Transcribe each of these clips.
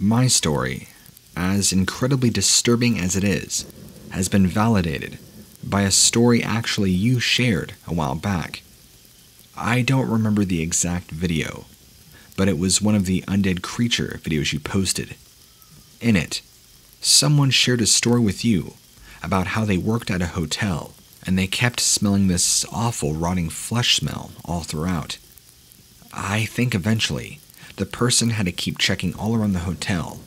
My story, as incredibly disturbing as it is, has been validated by a story actually you shared a while back. I don't remember the exact video, but it was one of the undead creature videos you posted. In it, someone shared a story with you about how they worked at a hotel and they kept smelling this awful rotting flesh smell all throughout. I think eventually the person had to keep checking all around the hotel,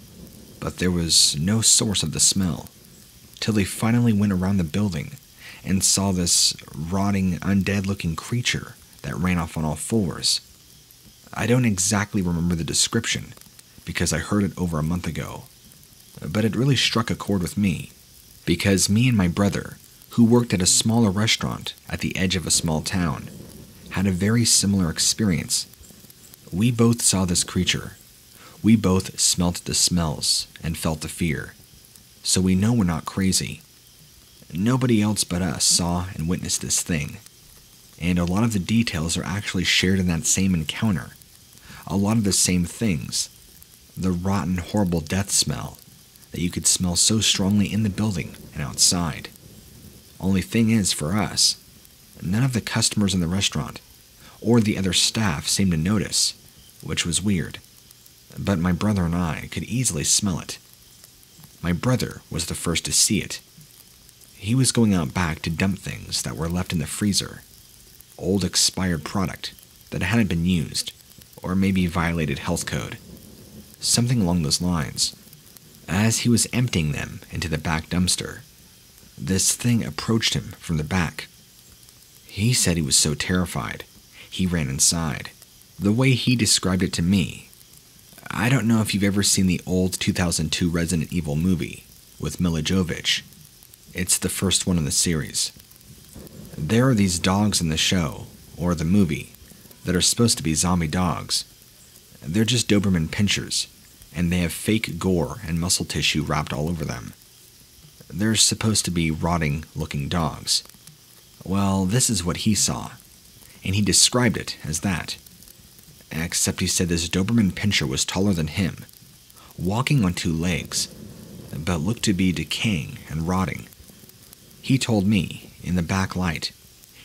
but there was no source of the smell, till they finally went around the building and saw this rotting, undead-looking creature that ran off on all fours. I don't exactly remember the description, because I heard it over a month ago, but it really struck a chord with me, because me and my brother, who worked at a smaller restaurant at the edge of a small town, had a very similar experience. We both saw this creature. We both smelt the smells and felt the fear, so we know we're not crazy. Nobody else but us saw and witnessed this thing, and a lot of the details are actually shared in that same encounter. A lot of the same things. The rotten, horrible death smell that you could smell so strongly in the building and outside. Only thing is, for us, none of the customers in the restaurant or the other staff seemed to notice, which was weird. But my brother and I could easily smell it. My brother was the first to see it. He was going out back to dump things that were left in the freezer. Old expired product that hadn't been used, or maybe violated health code. Something along those lines. As he was emptying them into the back dumpster, this thing approached him from the back. He said he was so terrified, he ran inside. The way he described it to me, I don't know if you've ever seen the old 2002 Resident Evil movie with Mila Jovovich. It's the first one in the series. There are these dogs in the show, or the movie, that are supposed to be zombie dogs. They're just Doberman pinschers, and they have fake gore and muscle tissue wrapped all over them. They're supposed to be rotting-looking dogs. Well, this is what he saw, and he described it as that. Except he said this Doberman pinscher was taller than him, walking on two legs, but looked to be decaying and rotting. He told me, in the back light,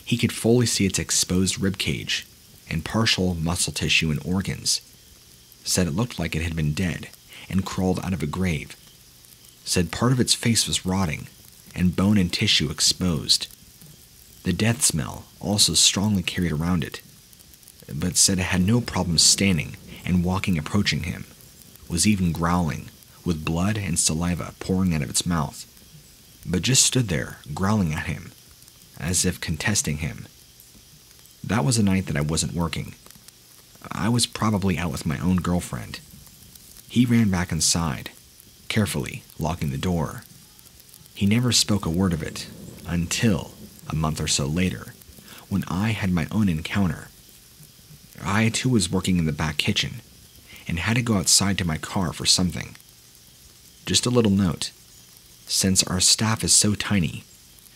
he could fully see its exposed ribcage and partial muscle tissue and organs. Said it looked like it had been dead and crawled out of a grave. Said part of its face was rotting and bone and tissue exposed. The death smell also strongly carried around it, but said it had no problem standing and walking approaching him, was even growling, with blood and saliva pouring out of its mouth, but just stood there growling at him, as if contesting him. That was a night that I wasn't working. I was probably out with my own girlfriend. He ran back inside, carefully locking the door. He never spoke a word of it until a month or so later, when I had my own encounter. I too was working in the back kitchen and had to go outside to my car for something. Just a little note. Since our staff is so tiny,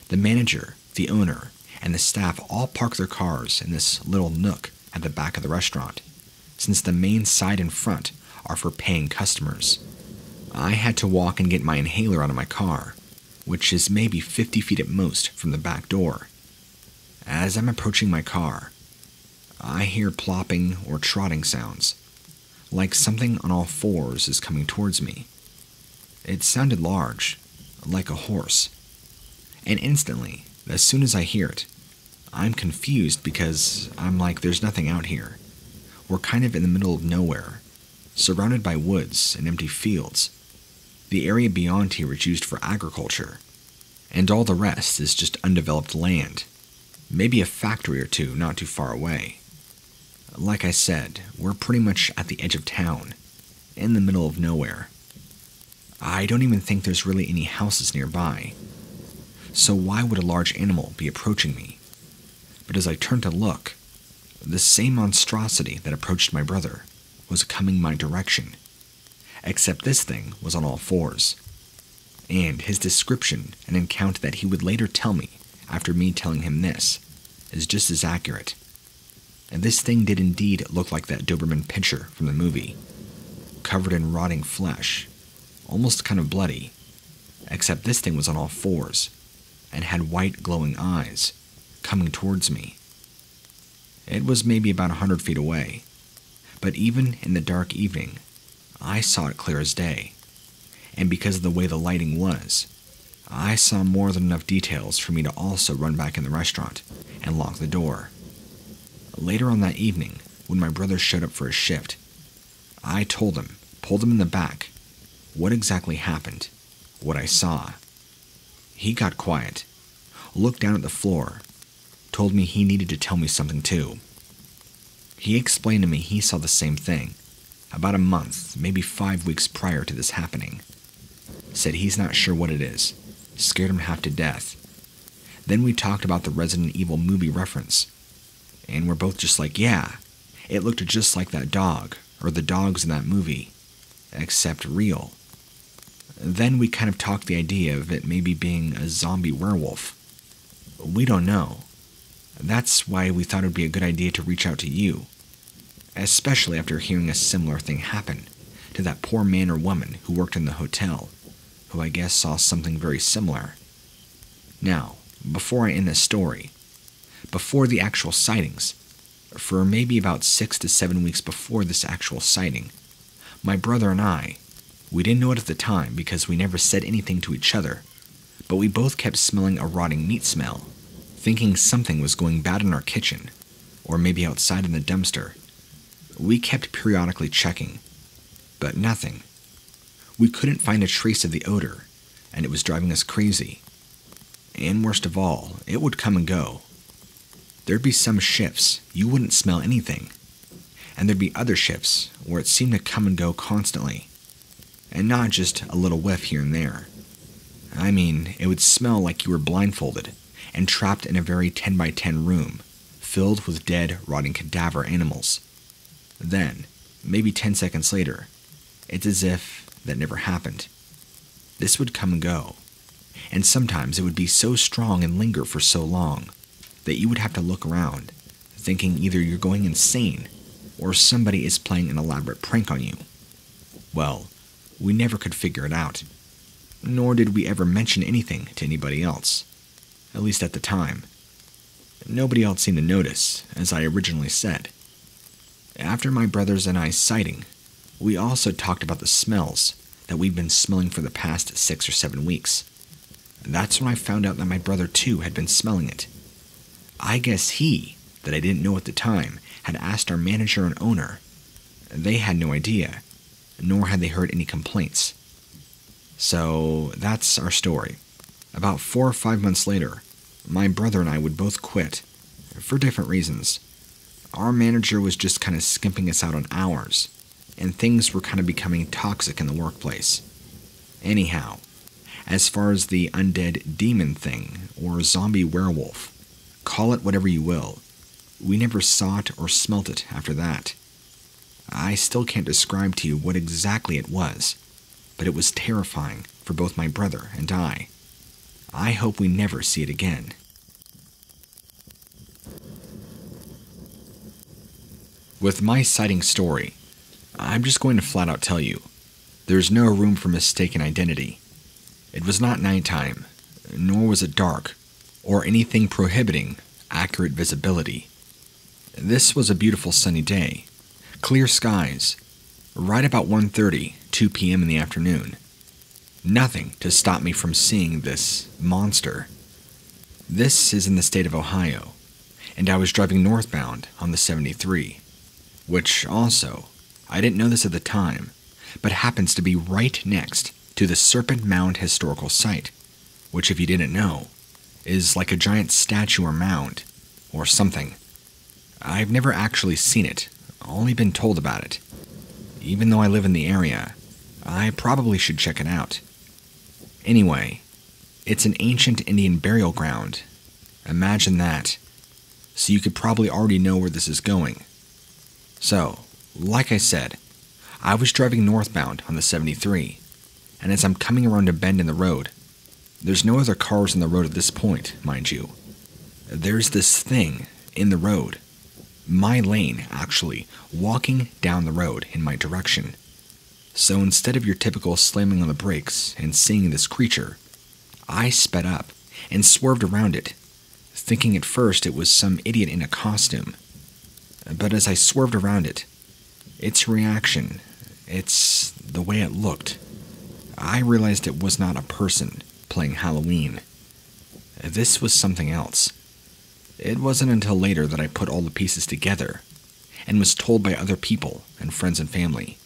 the manager, the owner, and the staff all park their cars in this little nook at the back of the restaurant, since the main side and front are for paying customers. I had to walk and get my inhaler out of my car, which is maybe 50 feet at most from the back door. As I'm approaching my car, I hear plopping or trotting sounds, like something on all fours is coming towards me. It sounded large, like a horse. And instantly, as soon as I hear it, I'm confused because I'm like, there's nothing out here. We're kind of in the middle of nowhere, surrounded by woods and empty fields. The area beyond here is used for agriculture, and all the rest is just undeveloped land. Maybe a factory or two not too far away. Like I said, we're pretty much at the edge of town, in the middle of nowhere. I don't even think there's really any houses nearby. So why would a large animal be approaching me? But as I turned to look, the same monstrosity that approached my brother was coming my direction, except this thing was on all fours. And his description and account that he would later tell me after me telling him this is just as accurate. And this thing did indeed look like that Doberman pinscher from the movie. covered in rotting flesh, almost kind of bloody, except this thing was on all fours and had white glowing eyes coming towards me. It was maybe about 100 feet away, but even in the dark evening, I saw it clear as day, and because of the way the lighting was, I saw more than enough details for me to also run back in the restaurant and lock the door. Later on that evening, when my brother showed up for his shift, I told him, pulled him in the back, what exactly happened, what I saw. He got quiet, looked down at the floor, told me he needed to tell me something too. He explained to me he saw the same thing, about a month, maybe 5 weeks prior to this happening. Said he's not sure what it is, scared him half to death. Then we talked about the Resident Evil movie reference, and we're both just like, yeah, it looked just like that dog, or the dogs in that movie, except real. Then we kind of talked the idea of it maybe being a zombie werewolf. We don't know. That's why we thought it would be a good idea to reach out to you, especially after hearing a similar thing happen to that poor man or woman who worked in the hotel, who I guess saw something very similar. Now, before I end this story, before the actual sightings, for maybe about 6 to 7 weeks before this actual sighting, my brother and I, we didn't know it at the time because we never said anything to each other, but we both kept smelling a rotting meat smell, thinking something was going bad in our kitchen, or maybe outside in the dumpster. We kept periodically checking, but nothing. We couldn't find a trace of the odor, and it was driving us crazy. And worst of all, it would come and go. There'd be some shifts you wouldn't smell anything, and there'd be other shifts where it seemed to come and go constantly, and not just a little whiff here and there. I mean, it would smell like you were blindfolded and trapped in a very 10 by 10 room filled with dead, rotting cadaver animals. Then, maybe 10 seconds later, it's as if that never happened. This would come and go, and sometimes it would be so strong and linger for so long that you would have to look around, thinking either you're going insane or somebody is playing an elaborate prank on you. Well, we never could figure it out, nor did we ever mention anything to anybody else, at least at the time. Nobody else seemed to notice, as I originally said. After my brother's and I's sighting, we also talked about the smells that we'd been smelling for the past 6 or 7 weeks. That's when I found out that my brother too had been smelling it. I guess he, that I didn't know at the time, had asked our manager and owner. They had no idea, nor had they heard any complaints. So that's our story. About 4 or 5 months later, my brother and I would both quit, for different reasons. Our manager was just kind of skimping us out on hours, and things were kind of becoming toxic in the workplace. Anyhow, as far as the undead demon thing, or zombie werewolf, call it whatever you will, we never saw it or smelt it after that. I still can't describe to you what exactly it was, but it was terrifying for both my brother and I. I hope we never see it again. With my sighting story, I'm just going to flat out tell you, there's no room for mistaken identity. It was not nighttime, nor was it dark, or anything prohibiting accurate visibility. This was a beautiful sunny day, clear skies, right about 1:30, 2 p.m. in the afternoon. Nothing to stop me from seeing this monster. This is in the state of Ohio, and I was driving northbound on the 73, which also, I didn't know this at the time, but happens to be right next to the Serpent Mound Historical Site, which, if you didn't know, is like a giant statue or mound, or something. I've never actually seen it, only been told about it. Even though I live in the area, I probably should check it out. Anyway, it's an ancient Indian burial ground. Imagine that. So you could probably already know where this is going. So, like I said, I was driving northbound on the 73, and as I'm coming around a bend in the road, there's no other cars on the road at this point, mind you. There's this thing in the road, my lane actually, walking down the road in my direction. So instead of your typical slamming on the brakes and seeing this creature, I sped up and swerved around it, thinking at first it was some idiot in a costume. But as I swerved around it, its reaction, it's the way it looked, I realized it was not a person playing Halloween. This was something else. It wasn't until later that I put all the pieces together and was told by other people and friends and family.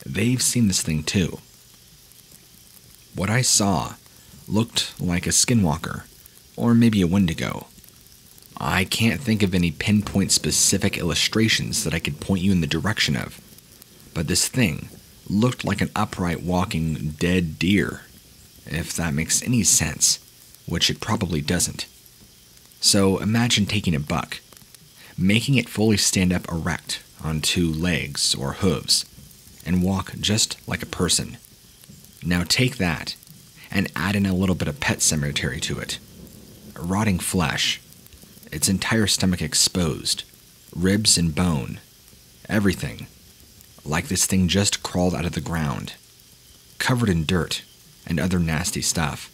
They've seen this thing too. What I saw looked like a skinwalker, or maybe a wendigo. I can't think of any pinpoint specific illustrations that I could point you in the direction of, but this thing looked like an upright walking dead deer, if that makes any sense, which it probably doesn't. So imagine taking a buck, making it fully stand up erect on two legs or hooves, and walk just like a person. Now take that and add in a little bit of Pet Cemetery to it. Rotting flesh, its entire stomach exposed, ribs and bone, everything, like this thing just crawled out of the ground, covered in dirt and other nasty stuff.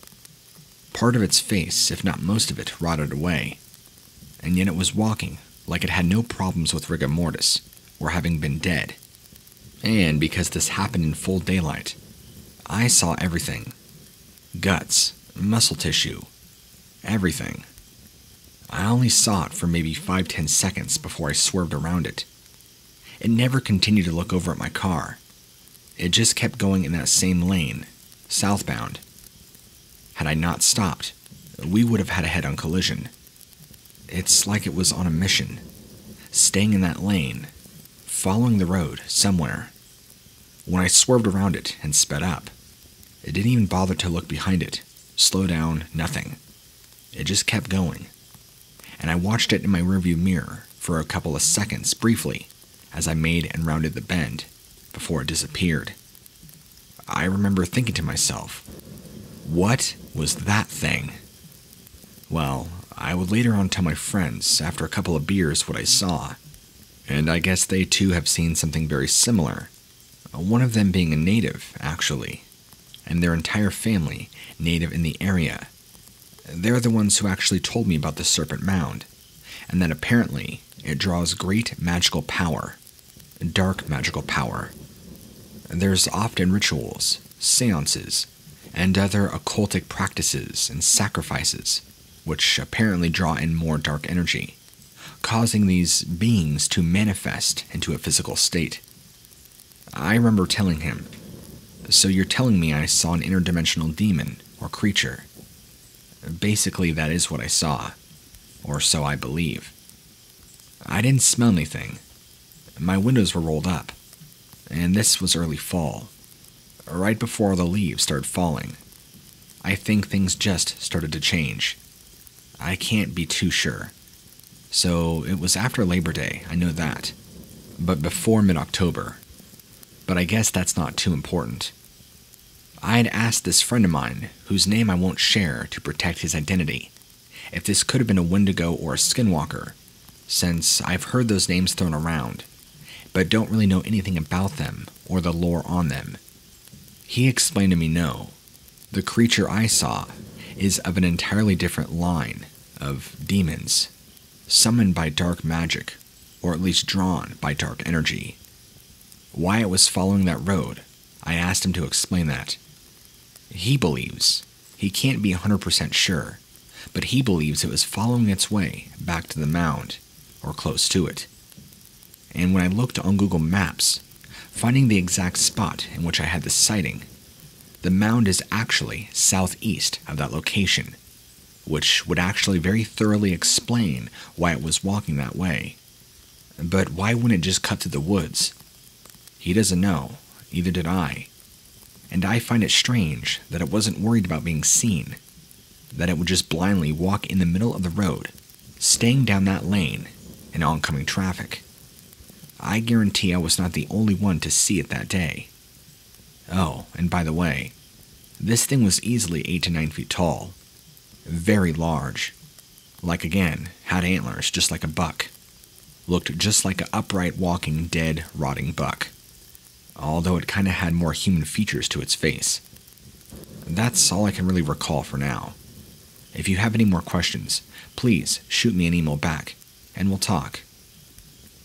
Part of its face, if not most of it, rotted away, and yet it was walking like it had no problems with rigor mortis or having been dead. And because this happened in full daylight, I saw everything. Guts, muscle tissue, everything. I only saw it for maybe 5-10 seconds before I swerved around it. It never continued to look over at my car. It just kept going in that same lane, southbound. Had I not stopped, we would have had a head-on collision. It's like it was on a mission, staying in that lane, following the road somewhere. When I swerved around it and sped up, it didn't even bother to look behind it, slow down, nothing. It just kept going. And I watched it in my rearview mirror for a couple of seconds briefly as I made and rounded the bend before it disappeared. I remember thinking to myself, what was that thing? Well, I would later on tell my friends after a couple of beers what I saw, and I guess they too have seen something very similar. One of them being a native, actually, and their entire family native in the area. They're the ones who actually told me about the Serpent Mound, and that apparently it draws great magical power, dark magical power. There's often rituals, seances, and other occultic practices and sacrifices, which apparently draw in more dark energy, causing these beings to manifest into a physical state. I remember telling him, "So you're telling me I saw an interdimensional demon or creature?" Basically, that is what I saw, or so I believe. I didn't smell anything. My windows were rolled up, and this was early fall, right before the leaves started falling. I think things just started to change. I can't be too sure. So it was after Labor Day, I know that, but before mid-October. But I guess that's not too important. I had asked this friend of mine, whose name I won't share to protect his identity, if this could have been a Wendigo or a Skinwalker, since I've heard those names thrown around, but don't really know anything about them or the lore on them. He explained to me no. The creature I saw is of an entirely different line of demons, summoned by dark magic, or at least drawn by dark energy. Why it was following that road, I asked him to explain that. He believes, he can't be 100% sure, but he believes it was following its way back to the mound, or close to it. And when I looked on Google Maps, finding the exact spot in which I had the sighting, the mound is actually southeast of that location, which would actually very thoroughly explain why it was walking that way. But why wouldn't it just cut through the woods? He doesn't know, either did I. And I find it strange that it wasn't worried about being seen, that it would just blindly walk in the middle of the road, staying down that lane in oncoming traffic. I guarantee I was not the only one to see it that day. Oh, and by the way, this thing was easily 8 to 9 feet tall, very large, like again, had antlers just like a buck, looked just like an upright walking dead, rotting buck. although it kinda had more human features to its face. That's all I can really recall for now. If you have any more questions, please shoot me an email back, and we'll talk.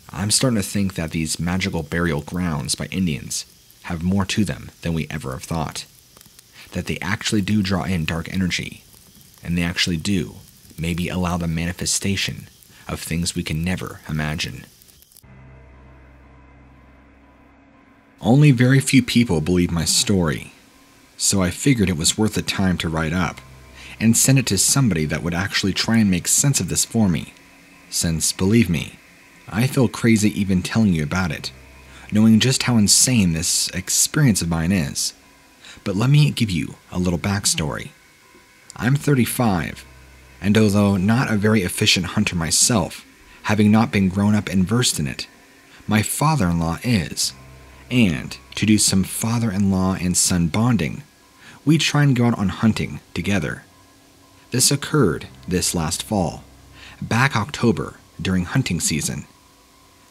I'm starting to think that these magical burial grounds by Indians have more to them than we ever have thought. That they actually do draw in dark energy, and they actually do maybe allow the manifestation of things we can never imagine. Only very few people believe my story, so I figured it was worth the time to write up and send it to somebody that would actually try and make sense of this for me, since, believe me, I feel crazy even telling you about it, knowing just how insane this experience of mine is. But let me give you a little backstory. I'm 35, and although not a very efficient hunter myself, having not been grown up and versed in it, my father-in-law is, and to do some father-in-law and son bonding, we try and go out on hunting together. This occurred this last fall, back October during hunting season.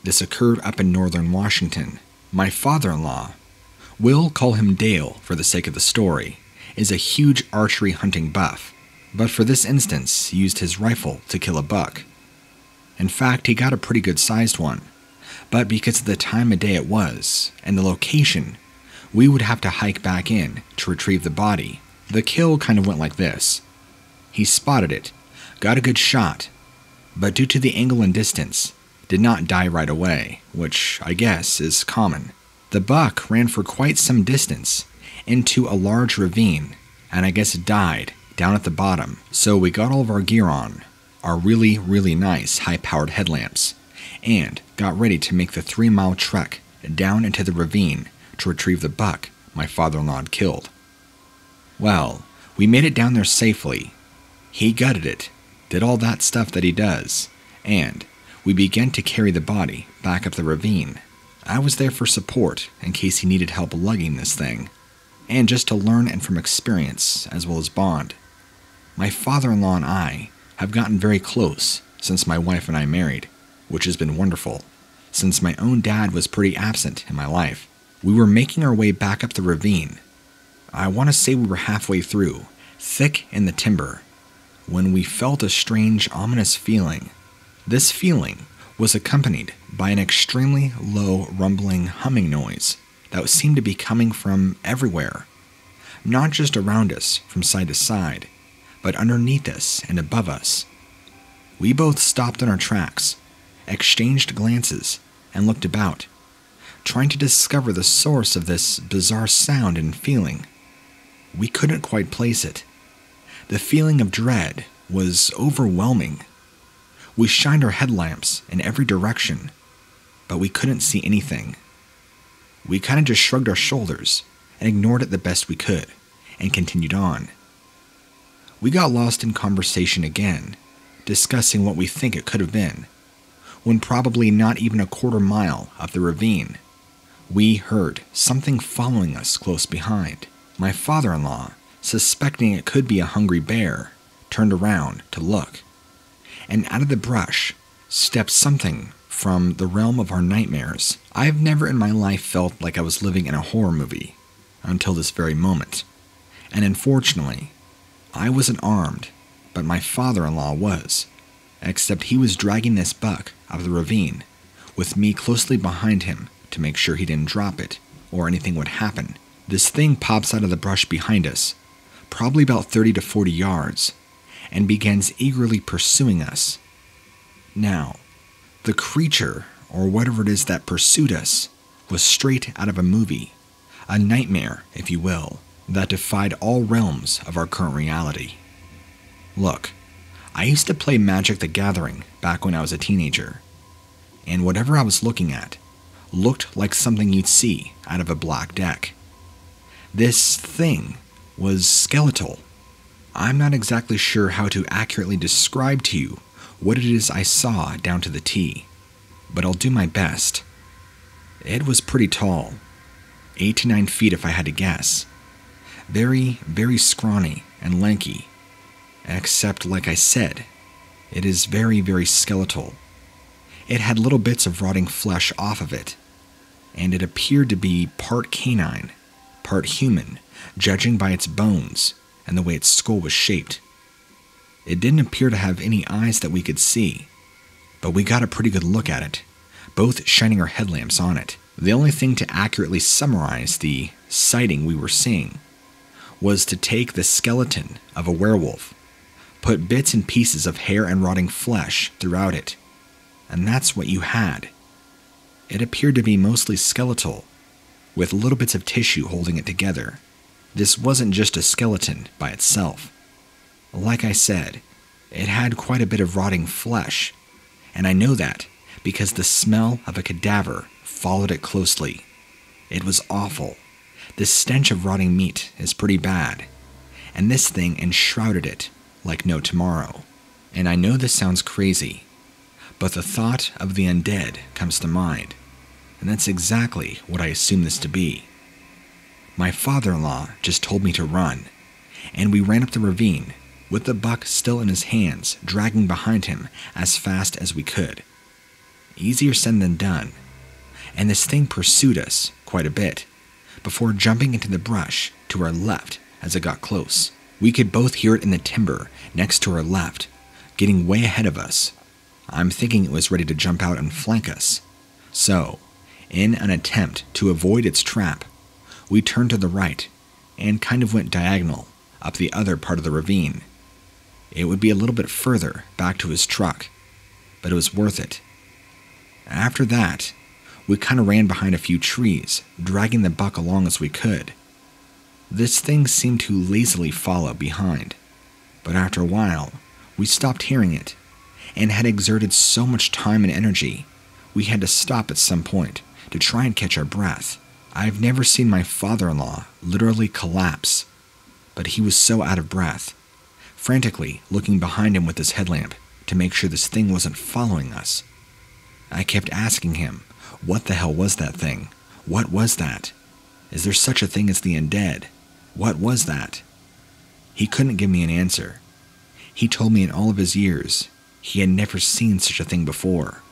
This occurred up in northern Washington. My father-in-law, we'll call him Dale for the sake of the story, is a huge archery hunting buff, but for this instance used his rifle to kill a buck. In fact, he got a pretty good sized one, but because of the time of day it was, and the location, we would have to hike back in to retrieve the body. The kill kind of went like this. He spotted it, got a good shot, but due to the angle and distance, did not die right away, which I guess is common. The buck ran for quite some distance into a large ravine, and I guess died down at the bottom. So we got all of our gear on, our really, really nice high-powered headlamps, and got ready to make the 3-mile trek down into the ravine to retrieve the buck my father-in-law had killed. Well, we made it down there safely. He gutted it, did all that stuff that he does, and we began to carry the body back up the ravine. I was there for support in case he needed help lugging this thing, and just to learn and from experience as well as bond. My father-in-law and I have gotten very close since my wife and I married, which has been wonderful, since my own dad was pretty absent in my life. We were making our way back up the ravine. I want to say we were halfway through, thick in the timber, when we felt a strange, ominous feeling. This feeling was accompanied by an extremely low, rumbling, humming noise that seemed to be coming from everywhere, not just around us from side to side, but underneath us and above us. We both stopped in our tracks, exchanged glances, and looked about, trying to discover the source of this bizarre sound and feeling. We couldn't quite place it. The feeling of dread was overwhelming. We shined our headlamps in every direction, but we couldn't see anything. We kind of just shrugged our shoulders and ignored it the best we could, and continued on. We got lost in conversation again, discussing what we think it could have been, when probably not even a quarter mile up the ravine, we heard something following us close behind. My father-in-law, suspecting it could be a hungry bear, turned around to look, and out of the brush stepped something from the realm of our nightmares. I've never in my life felt like I was living in a horror movie until this very moment, and unfortunately, I wasn't armed, but my father-in-law was, except he was dragging this buck out of the ravine, with me closely behind him to make sure he didn't drop it, or anything would happen. This thing pops out of the brush behind us, probably about 30 to 40 yards, and begins eagerly pursuing us. Now, the creature, or whatever it is that pursued us, was straight out of a movie, a nightmare, if you will, that defied all realms of our current reality. Look, I used to play Magic the Gathering back when I was a teenager, and whatever I was looking at looked like something you'd see out of a black deck. This thing was skeletal. I'm not exactly sure how to accurately describe to you what it is I saw down to the T, but I'll do my best. It was pretty tall, 8 to 9 feet if I had to guess. Very, very scrawny and lanky, except like I said, it is very, very skeletal. It had little bits of rotting flesh off of it, and it appeared to be part canine, part human, judging by its bones and the way its skull was shaped. It didn't appear to have any eyes that we could see, but we got a pretty good look at it, both shining our headlamps on it. The only thing to accurately summarize the sighting we were seeing was to take the skeleton of a werewolf, put bits and pieces of hair and rotting flesh throughout it, and that's what you had. It appeared to be mostly skeletal, with little bits of tissue holding it together. This wasn't just a skeleton by itself. Like I said, it had quite a bit of rotting flesh, and I know that because the smell of a cadaver followed it closely. It was awful. The stench of rotting meat is pretty bad, and this thing enshrouded it like no tomorrow. And I know this sounds crazy, but the thought of the undead comes to mind, and that's exactly what I assume this to be. My father-in-law just told me to run, and we ran up the ravine, with the buck still in his hands, dragging behind him as fast as we could. Easier said than done, and this thing pursued us quite a bit, before jumping into the brush to our left as it got close. We could both hear it in the timber next to our left, getting way ahead of us. I'm thinking it was ready to jump out and flank us. So, in an attempt to avoid its trap, we turned to the right and kind of went diagonal up the other part of the ravine. It would be a little bit further back to his truck, but it was worth it. After that, we kind of ran behind a few trees, dragging the buck along as we could. This thing seemed to lazily follow behind, but after a while, we stopped hearing it, and had exerted so much time and energy, we had to stop at some point to try and catch our breath. I've never seen my father-in-law literally collapse, but he was so out of breath, frantically looking behind him with his headlamp to make sure this thing wasn't following us. I kept asking him, what the hell was that thing? What was that? Is there such a thing as the undead? What was that? He couldn't give me an answer. He told me in all of his years, he had never seen such a thing before,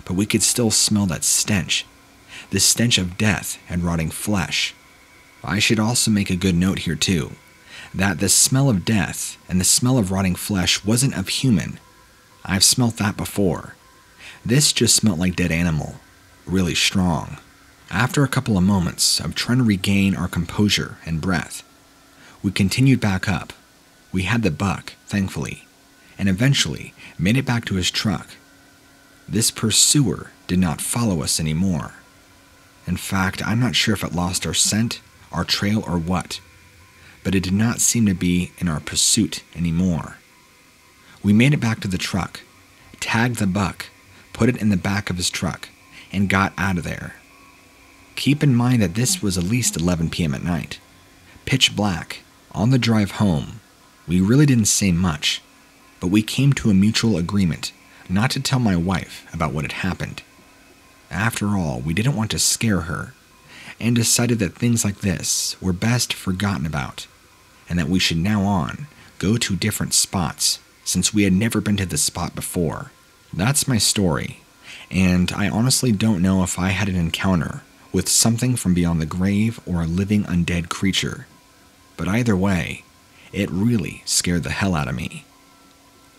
but we could still smell that stench, the stench of death and rotting flesh. I should also make a good note here too, that the smell of death and the smell of rotting flesh wasn't of human. I've smelt that before. This just smelled like dead animal, really strong. After a couple of moments of trying to regain our composure and breath, we continued back up. We had the buck, thankfully, and eventually made it back to his truck. This pursuer did not follow us anymore. In fact, I'm not sure if it lost our scent, our trail, or what, but it did not seem to be in our pursuit anymore. We made it back to the truck, tagged the buck, put it in the back of his truck, and got out of there. Keep in mind that this was at least 11 p.m. at night. Pitch black. On the drive home, we really didn't say much, but we came to a mutual agreement not to tell my wife about what had happened. After all, we didn't want to scare her, and decided that things like this were best forgotten about, and that we should now on go to different spots, since we had never been to this spot before. That's my story, and I honestly don't know if I had an encounter with something from beyond the grave or a living undead creature, but either way, it really scared the hell out of me.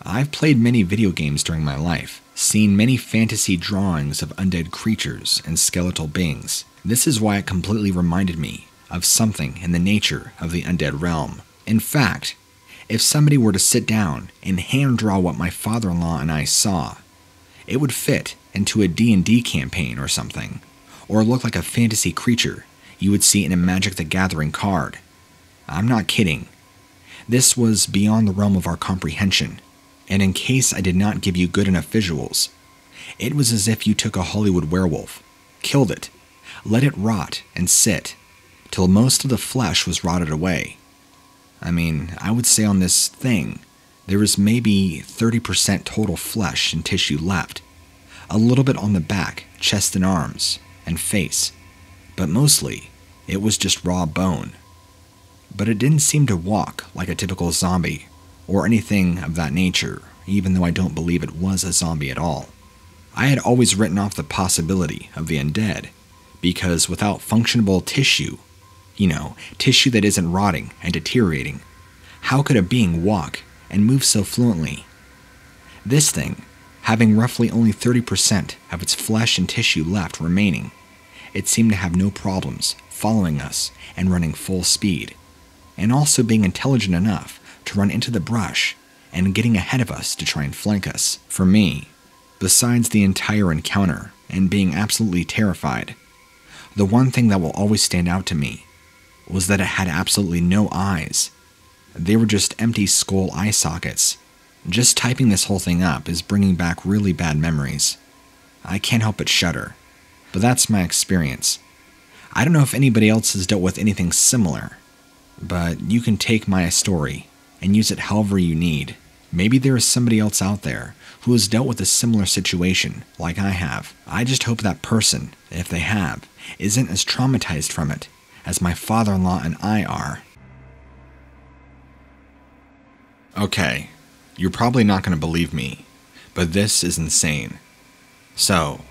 I've played many video games during my life, seen many fantasy drawings of undead creatures and skeletal beings. This is why it completely reminded me of something in the nature of the undead realm. In fact, if somebody were to sit down and hand draw what my father-in-law and I saw, it would fit into a D&D campaign or something, or look like a fantasy creature you would see in a Magic the Gathering card. I'm not kidding. This was beyond the realm of our comprehension, and in case I did not give you good enough visuals, it was as if you took a Hollywood werewolf, killed it, let it rot and sit, till most of the flesh was rotted away. I mean, I would say on this thing, there was maybe 30% total flesh and tissue left, a little bit on the back, chest and arms, and face, but mostly, it was just raw bone. But it didn't seem to walk like a typical zombie, or anything of that nature, even though I don't believe it was a zombie at all. I had always written off the possibility of the undead, because without functionable tissue, tissue that isn't rotting and deteriorating, how could a being walk and move so fluently? This thing, having roughly only 30% of its flesh and tissue left remaining, it seemed to have no problems following us and running full speed, and also being intelligent enough to run into the brush and getting ahead of us to try and flank us. For me, besides the entire encounter and being absolutely terrified, the one thing that will always stand out to me was that it had absolutely no eyes. They were just empty skull eye sockets. Just typing this whole thing up is bringing back really bad memories. I can't help but shudder, but that's my experience. I don't know if anybody else has dealt with anything similar, but you can take my story and use it however you need. Maybe there is somebody else out there who has dealt with a similar situation like I have. I just hope that person, if they have, isn't as traumatized from it as my father-in-law and I are. Okay, you're probably not going to believe me, but this is insane. So,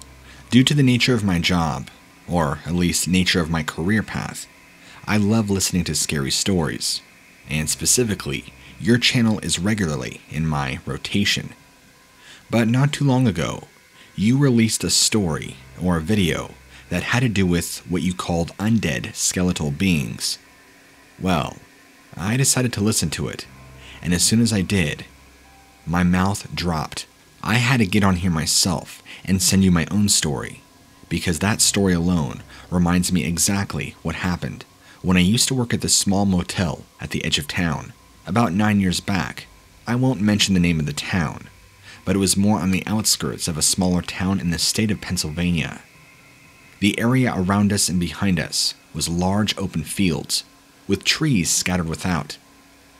due to the nature of my job, or at least nature of my career path, I love listening to scary stories, and specifically, your channel is regularly in my rotation. But not too long ago, you released a story or a video that had to do with what you called undead skeletal beings. Well, I decided to listen to it, and as soon as I did, my mouth dropped. I had to get on here myself and send you my own story, because that story alone reminds me exactly what happened when I used to work at this small motel at the edge of town, about 9 years back. I won't mention the name of the town, but it was more on the outskirts of a smaller town in the state of Pennsylvania. The area around us and behind us was large open fields, with trees scattered without,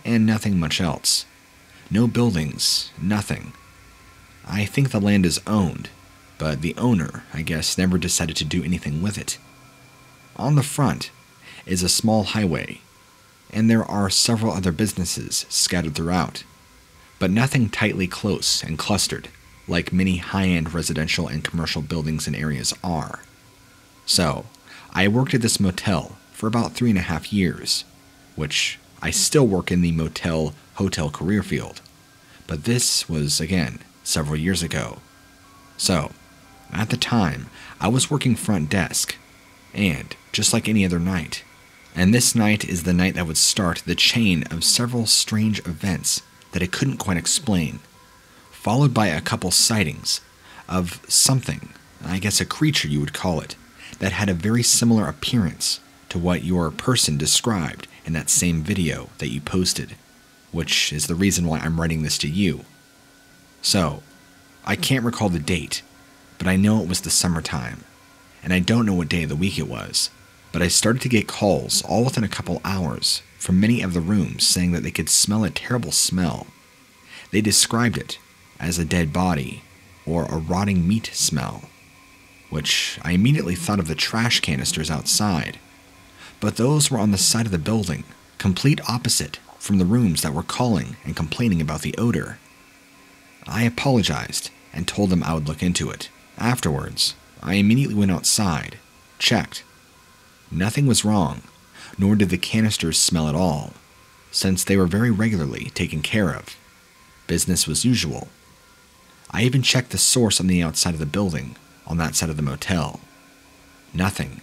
and nothing much else. No buildings, nothing. I think the land is owned, but the owner, I guess, never decided to do anything with it. On the front is a small highway, and there are several other businesses scattered throughout, but nothing tightly close and clustered like many high-end residential and commercial buildings and areas are. So, I worked at this motel for about 3.5 years, which I still work in the motel-hotel career field, but this was, again, several years ago. So, at the time, I was working front desk, and just like any other night, and this night is the night that would start the chain of several strange events that I couldn't quite explain, followed by a couple sightings of something, I guess a creature you would call it, that had a very similar appearance to what your person described in that same video that you posted, which is the reason why I'm writing this to you. So, I can't recall the date, but I know it was the summertime, and I don't know what day of the week it was, but I started to get calls all within a couple hours from many of the rooms saying that they could smell a terrible smell. They described it as a dead body or a rotting meat smell, which I immediately thought of the trash canisters outside, but those were on the side of the building, complete opposite from the rooms that were calling and complaining about the odor. I apologized and told them I would look into it. Afterwards, I immediately went outside, checked. Nothing was wrong, nor did the canisters smell at all, since they were very regularly taken care of. Business was usual. I even checked the source on the outside of the building, on that side of the motel. Nothing,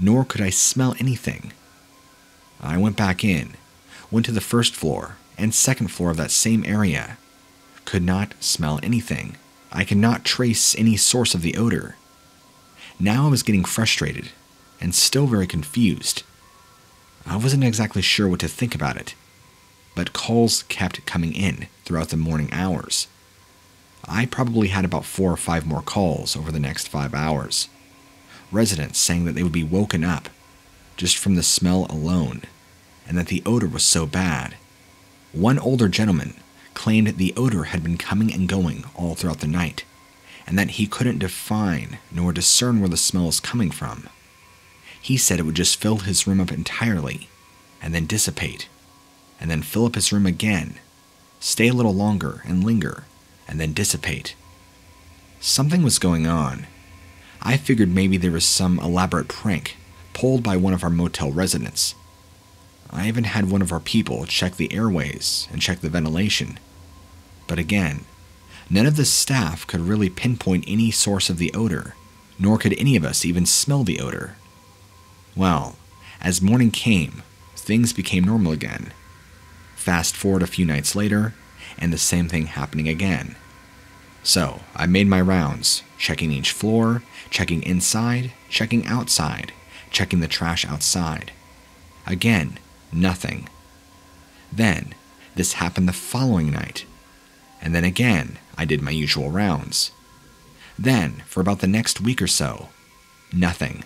nor could I smell anything. I went back in, went to the first floor and second floor of that same area. Could not smell anything. I could not trace any source of the odor. Now I was getting frustrated and still very confused. I wasn't exactly sure what to think about it, but calls kept coming in throughout the morning hours. I probably had about 4 or 5 more calls over the next 5 hours. Residents saying that they would be woken up just from the smell alone, and that the odor was so bad. One older gentleman claimed the odor had been coming and going all throughout the night, and that he couldn't define nor discern where the smell was coming from. He said it would just fill his room up entirely, and then dissipate, and then fill up his room again, stay a little longer and linger, and then dissipate. Something was going on. I figured maybe there was some elaborate prank pulled by one of our motel residents. I even had one of our people check the airways and check the ventilation. But again, none of the staff could really pinpoint any source of the odor, nor could any of us even smell the odor. Well, as morning came, things became normal again. Fast forward a few nights later, and the same thing happening again. So, I made my rounds, checking each floor, checking inside, checking outside, checking the trash outside. Again, nothing. Then, this happened the following night. And then again, I did my usual rounds. Then, for about the next week or so, nothing.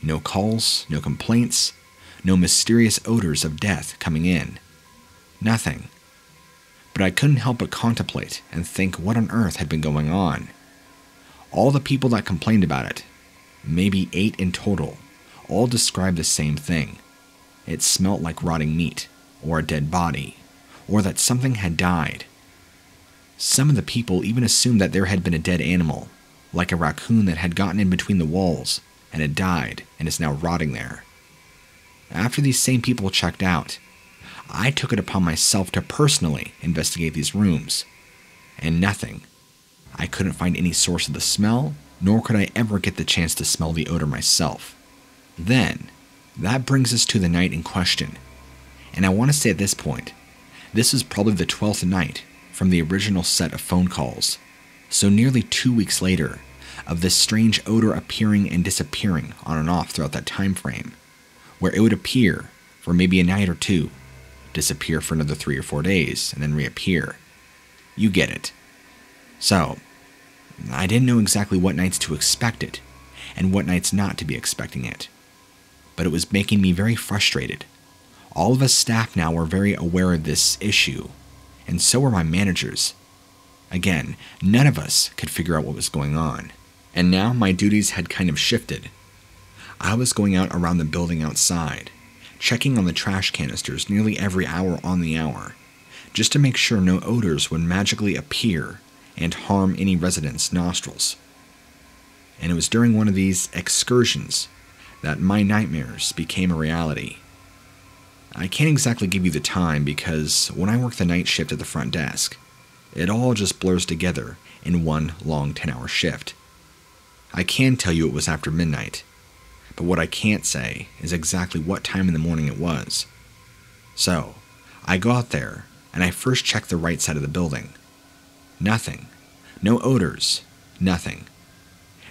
No calls, no complaints, no mysterious odors of death coming in. Nothing. But I couldn't help but contemplate and think what on earth had been going on. All the people that complained about it, maybe 8 in total, all described the same thing. It smelt like rotting meat, or a dead body, or that something had died. Some of the people even assumed that there had been a dead animal, like a raccoon that had gotten in between the walls and had died and is now rotting there. After these same people checked out, I took it upon myself to personally investigate these rooms, and nothing. I couldn't find any source of the smell, nor could I ever get the chance to smell the odor myself. Then, that brings us to the night in question, and I want to say at this point, this is probably the 12th night from the original set of phone calls, so nearly 2 weeks later, of this strange odor appearing and disappearing on and off throughout that time frame, where it would appear for maybe a night or two, disappear for another 3 or 4 days, and then reappear. You get it. So, I didn't know exactly what nights to expect it, and what nights not to be expecting it. But it was making me very frustrated. All of us staff now were very aware of this issue, and so were my managers. Again, none of us could figure out what was going on, and now my duties had kind of shifted. I was going out around the building outside, checking on the trash canisters nearly every hour on the hour, just to make sure no odors would magically appear and harm any residents' nostrils. And it was during one of these excursions that my nightmares became a reality. I can't exactly give you the time because when I work the night shift at the front desk, it all just blurs together in one long 10-hour shift. I can tell you it was after midnight, but what I can't say is exactly what time in the morning it was. So, I go out there and I first check the right side of the building. Nothing. No odors. Nothing.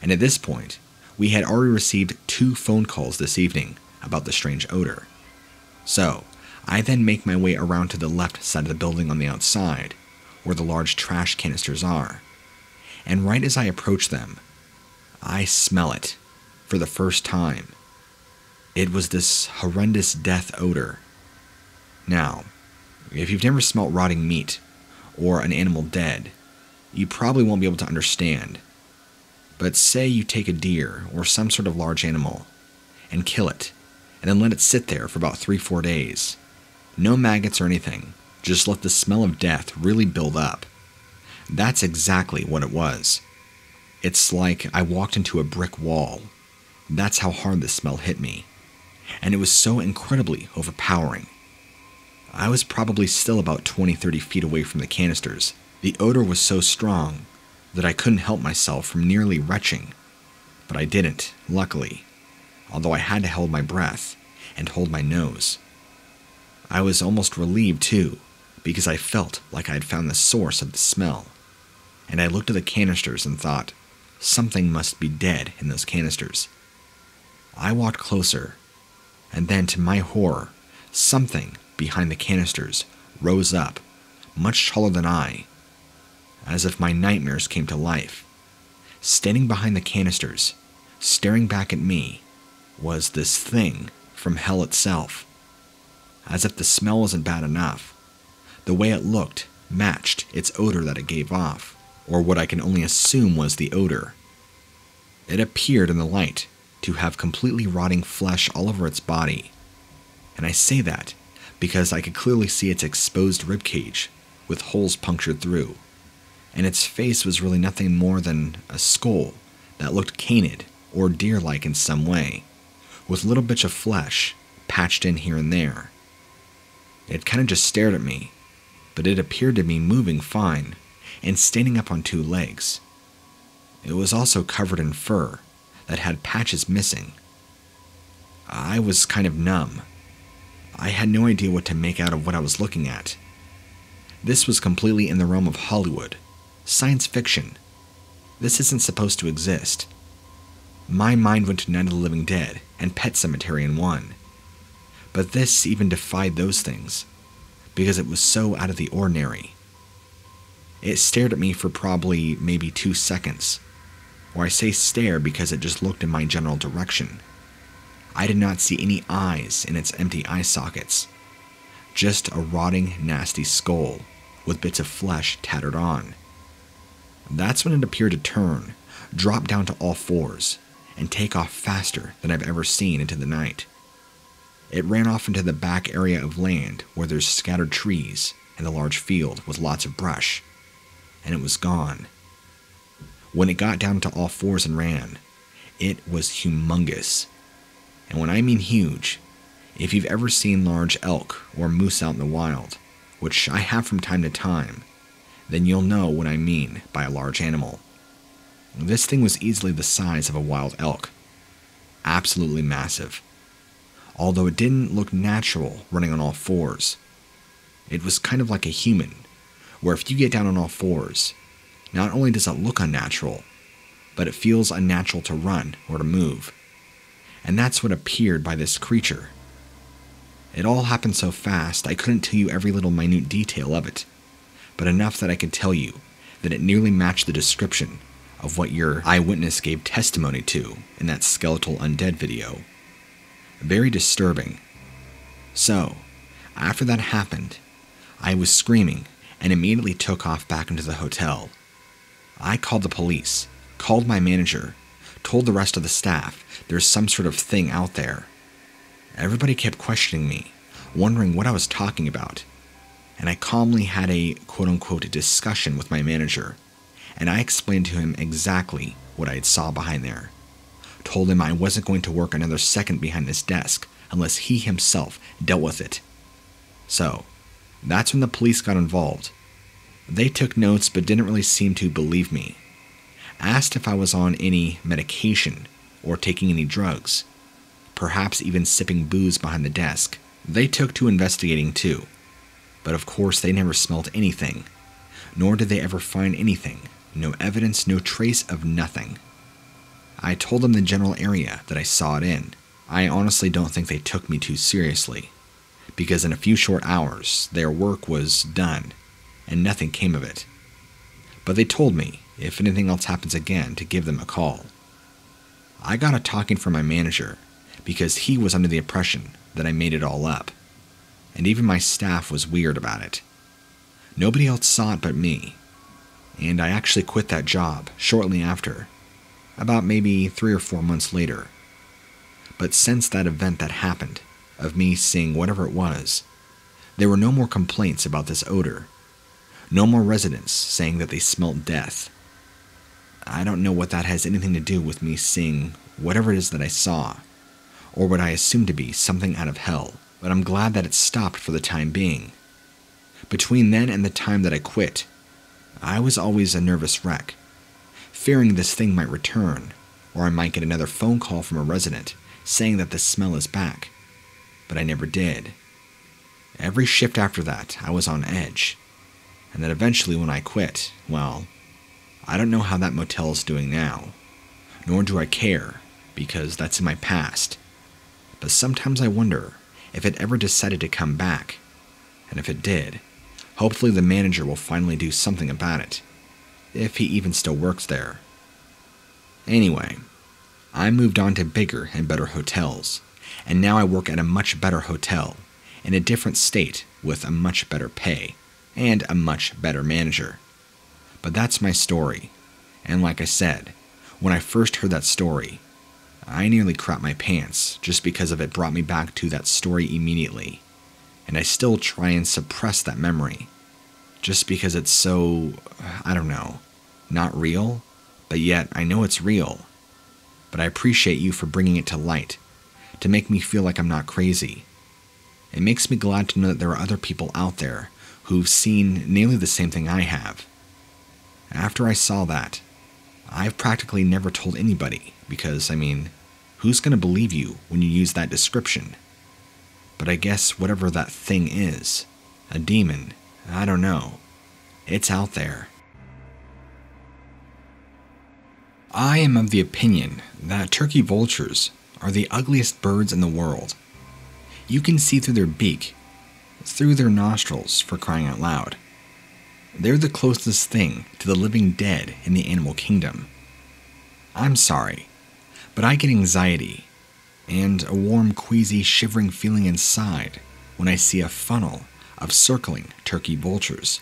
And at this point, we had already received 2 phone calls this evening about the strange odor. So, I then make my way around to the left side of the building on the outside, where the large trash canisters are. And right as I approach them, I smell it for the first time. It was this horrendous death odor. Now, if you've never smelt rotting meat or an animal dead, you probably won't be able to understand. But say you take a deer or some sort of large animal and kill it, and then let it sit there for about 3-4 days. No maggots or anything, just let the smell of death really build up. That's exactly what it was. It's like I walked into a brick wall. That's how hard the smell hit me. And it was so incredibly overpowering. I was probably still about 20-30 feet away from the canisters. The odor was so strong that I couldn't help myself from nearly retching. But I didn't, luckily, although I had to hold my breath and hold my nose. I was almost relieved too, because I felt like I had found the source of the smell. And I looked at the canisters and thought, something must be dead in those canisters. I walked closer, and then to my horror, something behind the canisters rose up, much taller than I, as if my nightmares came to life. Standing behind the canisters, staring back at me, was this thing from hell itself. As if the smell wasn't bad enough, the way it looked matched its odor that it gave off, or what I can only assume was the odor. It appeared in the light to have completely rotting flesh all over its body, and I say that because I could clearly see its exposed ribcage with holes punctured through, and its face was really nothing more than a skull that looked canid or deer-like in some way, with little bits of flesh patched in here and there. It kind of just stared at me, but it appeared to be moving fine and standing up on two legs. It was also covered in fur that had patches missing. I was kind of numb. I had no idea what to make out of what I was looking at. This was completely in the realm of Hollywood, science fiction. This isn't supposed to exist. My mind went to Night of the Living Dead and Pet Sematary in one. But this even defied those things, because it was so out of the ordinary. It stared at me for probably maybe 2 seconds. Or I say stare because it just looked in my general direction. I did not see any eyes in its empty eye sockets. Just a rotting, nasty skull with bits of flesh tattered on. That's when it appeared to turn, drop down to all fours, and take off faster than I've ever seen into the night. It ran off into the back area of land where there's scattered trees and a large field with lots of brush, and it was gone. When it got down to all fours and ran, it was humongous. And when I mean huge, if you've ever seen large elk or moose out in the wild, which I have from time to time, then you'll know what I mean by a large animal. This thing was easily the size of a wild elk. Absolutely massive. Although it didn't look natural running on all fours. It was kind of like a human, where if you get down on all fours, not only does it look unnatural, but it feels unnatural to run or to move. And that's what appeared by this creature. It all happened so fast I couldn't tell you every little minute detail of it, but enough that I could tell you that it nearly matched the description of what your eyewitness gave testimony to in that Skeletal Undead video. Very disturbing. So, after that happened, I was screaming and immediately took off back into the hotel. I called the police, called my manager, told the rest of the staff there's some sort of thing out there. Everybody kept questioning me, wondering what I was talking about, and I calmly had a quote-unquote discussion with my manager, and I explained to him exactly what I saw behind there. Told him I wasn't going to work another second behind this desk unless he himself dealt with it. So, that's when the police got involved. They took notes but didn't really seem to believe me. Asked if I was on any medication or taking any drugs, perhaps even sipping booze behind the desk. They took to investigating too, but of course they never smelled anything, nor did they ever find anything, no evidence, no trace of nothing. I told them the general area that I saw it in. I honestly don't think they took me too seriously, because in a few short hours their work was done and nothing came of it. But they told me if anything else happens again to give them a call. I got a talking from my manager because he was under the impression that I made it all up, and even my staff was weird about it. Nobody else saw it but me, and I actually quit that job shortly after, about maybe 3 or 4 months later. But since that event that happened, of me seeing whatever it was, there were no more complaints about this odor. No more residents saying that they smelled death. I don't know what that has anything to do with me seeing whatever it is that I saw, or what I assumed to be something out of hell, but I'm glad that it stopped for the time being. Between then and the time that I quit, I was always a nervous wreck, fearing this thing might return, or I might get another phone call from a resident saying that the smell is back, but I never did. Every shift after that, I was on edge, and then eventually when I quit, well, I don't know how that motel is doing now, nor do I care, because that's in my past. But sometimes I wonder if it ever decided to come back, and if it did, hopefully the manager will finally do something about it, if he even still works there. Anyway, I moved on to bigger and better hotels, and now I work at a much better hotel, in a different state with a much better pay, and a much better manager. But that's my story, and like I said, when I first heard that story, I nearly crapped my pants just because of it brought me back to that story immediately, and I still try and suppress that memory, just because it's so, I don't know, not real, but but yet I know it's real. But I appreciate you for bringing it to light, to make me feel like I'm not crazy. It makes me glad to know that there are other people out there who've seen nearly the same thing I have. After I saw that, I've practically never told anybody because, who's going to believe you when you use that description? But I guess whatever that thing is, a demon, I don't know. It's out there. I am of the opinion that turkey vultures are the ugliest birds in the world. You can see through their beak, through their nostrils, for crying out loud. They're the closest thing to the living dead in the animal kingdom. I'm sorry, but I get anxiety and a warm, queasy, shivering feeling inside when I see a funnel of circling turkey vultures.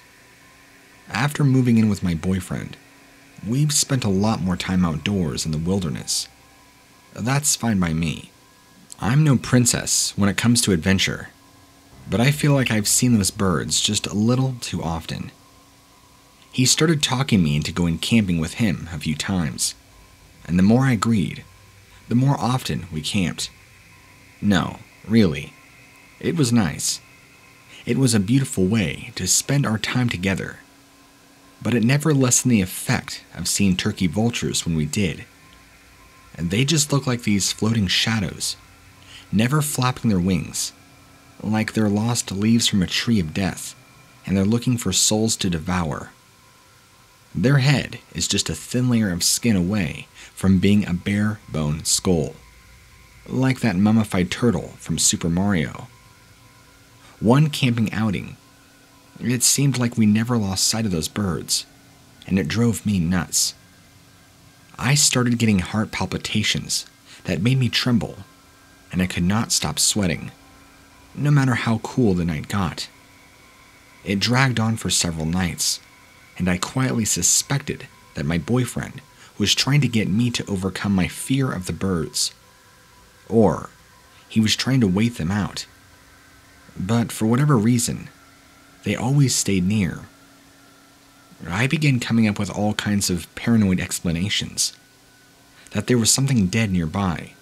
After moving in with my boyfriend, we've spent a lot more time outdoors in the wilderness. That's fine by me. I'm no princess when it comes to adventure, but I feel like I've seen those birds just a little too often. He started talking me into going camping with him a few times, and the more I agreed, the more often we camped. No, really, it was nice. It was a beautiful way to spend our time together, but it never lessened the effect of seeing turkey vultures when we did. And they just look like these floating shadows, never flapping their wings, like they're lost leaves from a tree of death, and they're looking for souls to devour. Their head is just a thin layer of skin away from being a bare bone skull, like that mummified turtle from Super Mario. One camping outing, it seemed like we never lost sight of those birds, and it drove me nuts. I started getting heart palpitations that made me tremble, and I could not stop sweating, no matter how cool the night got. It dragged on for several nights, and I quietly suspected that my boyfriend was trying to get me to overcome my fear of the birds, or he was trying to wait them out. But for whatever reason, they always stayed near. I began coming up with all kinds of paranoid explanations, that there was something dead nearby,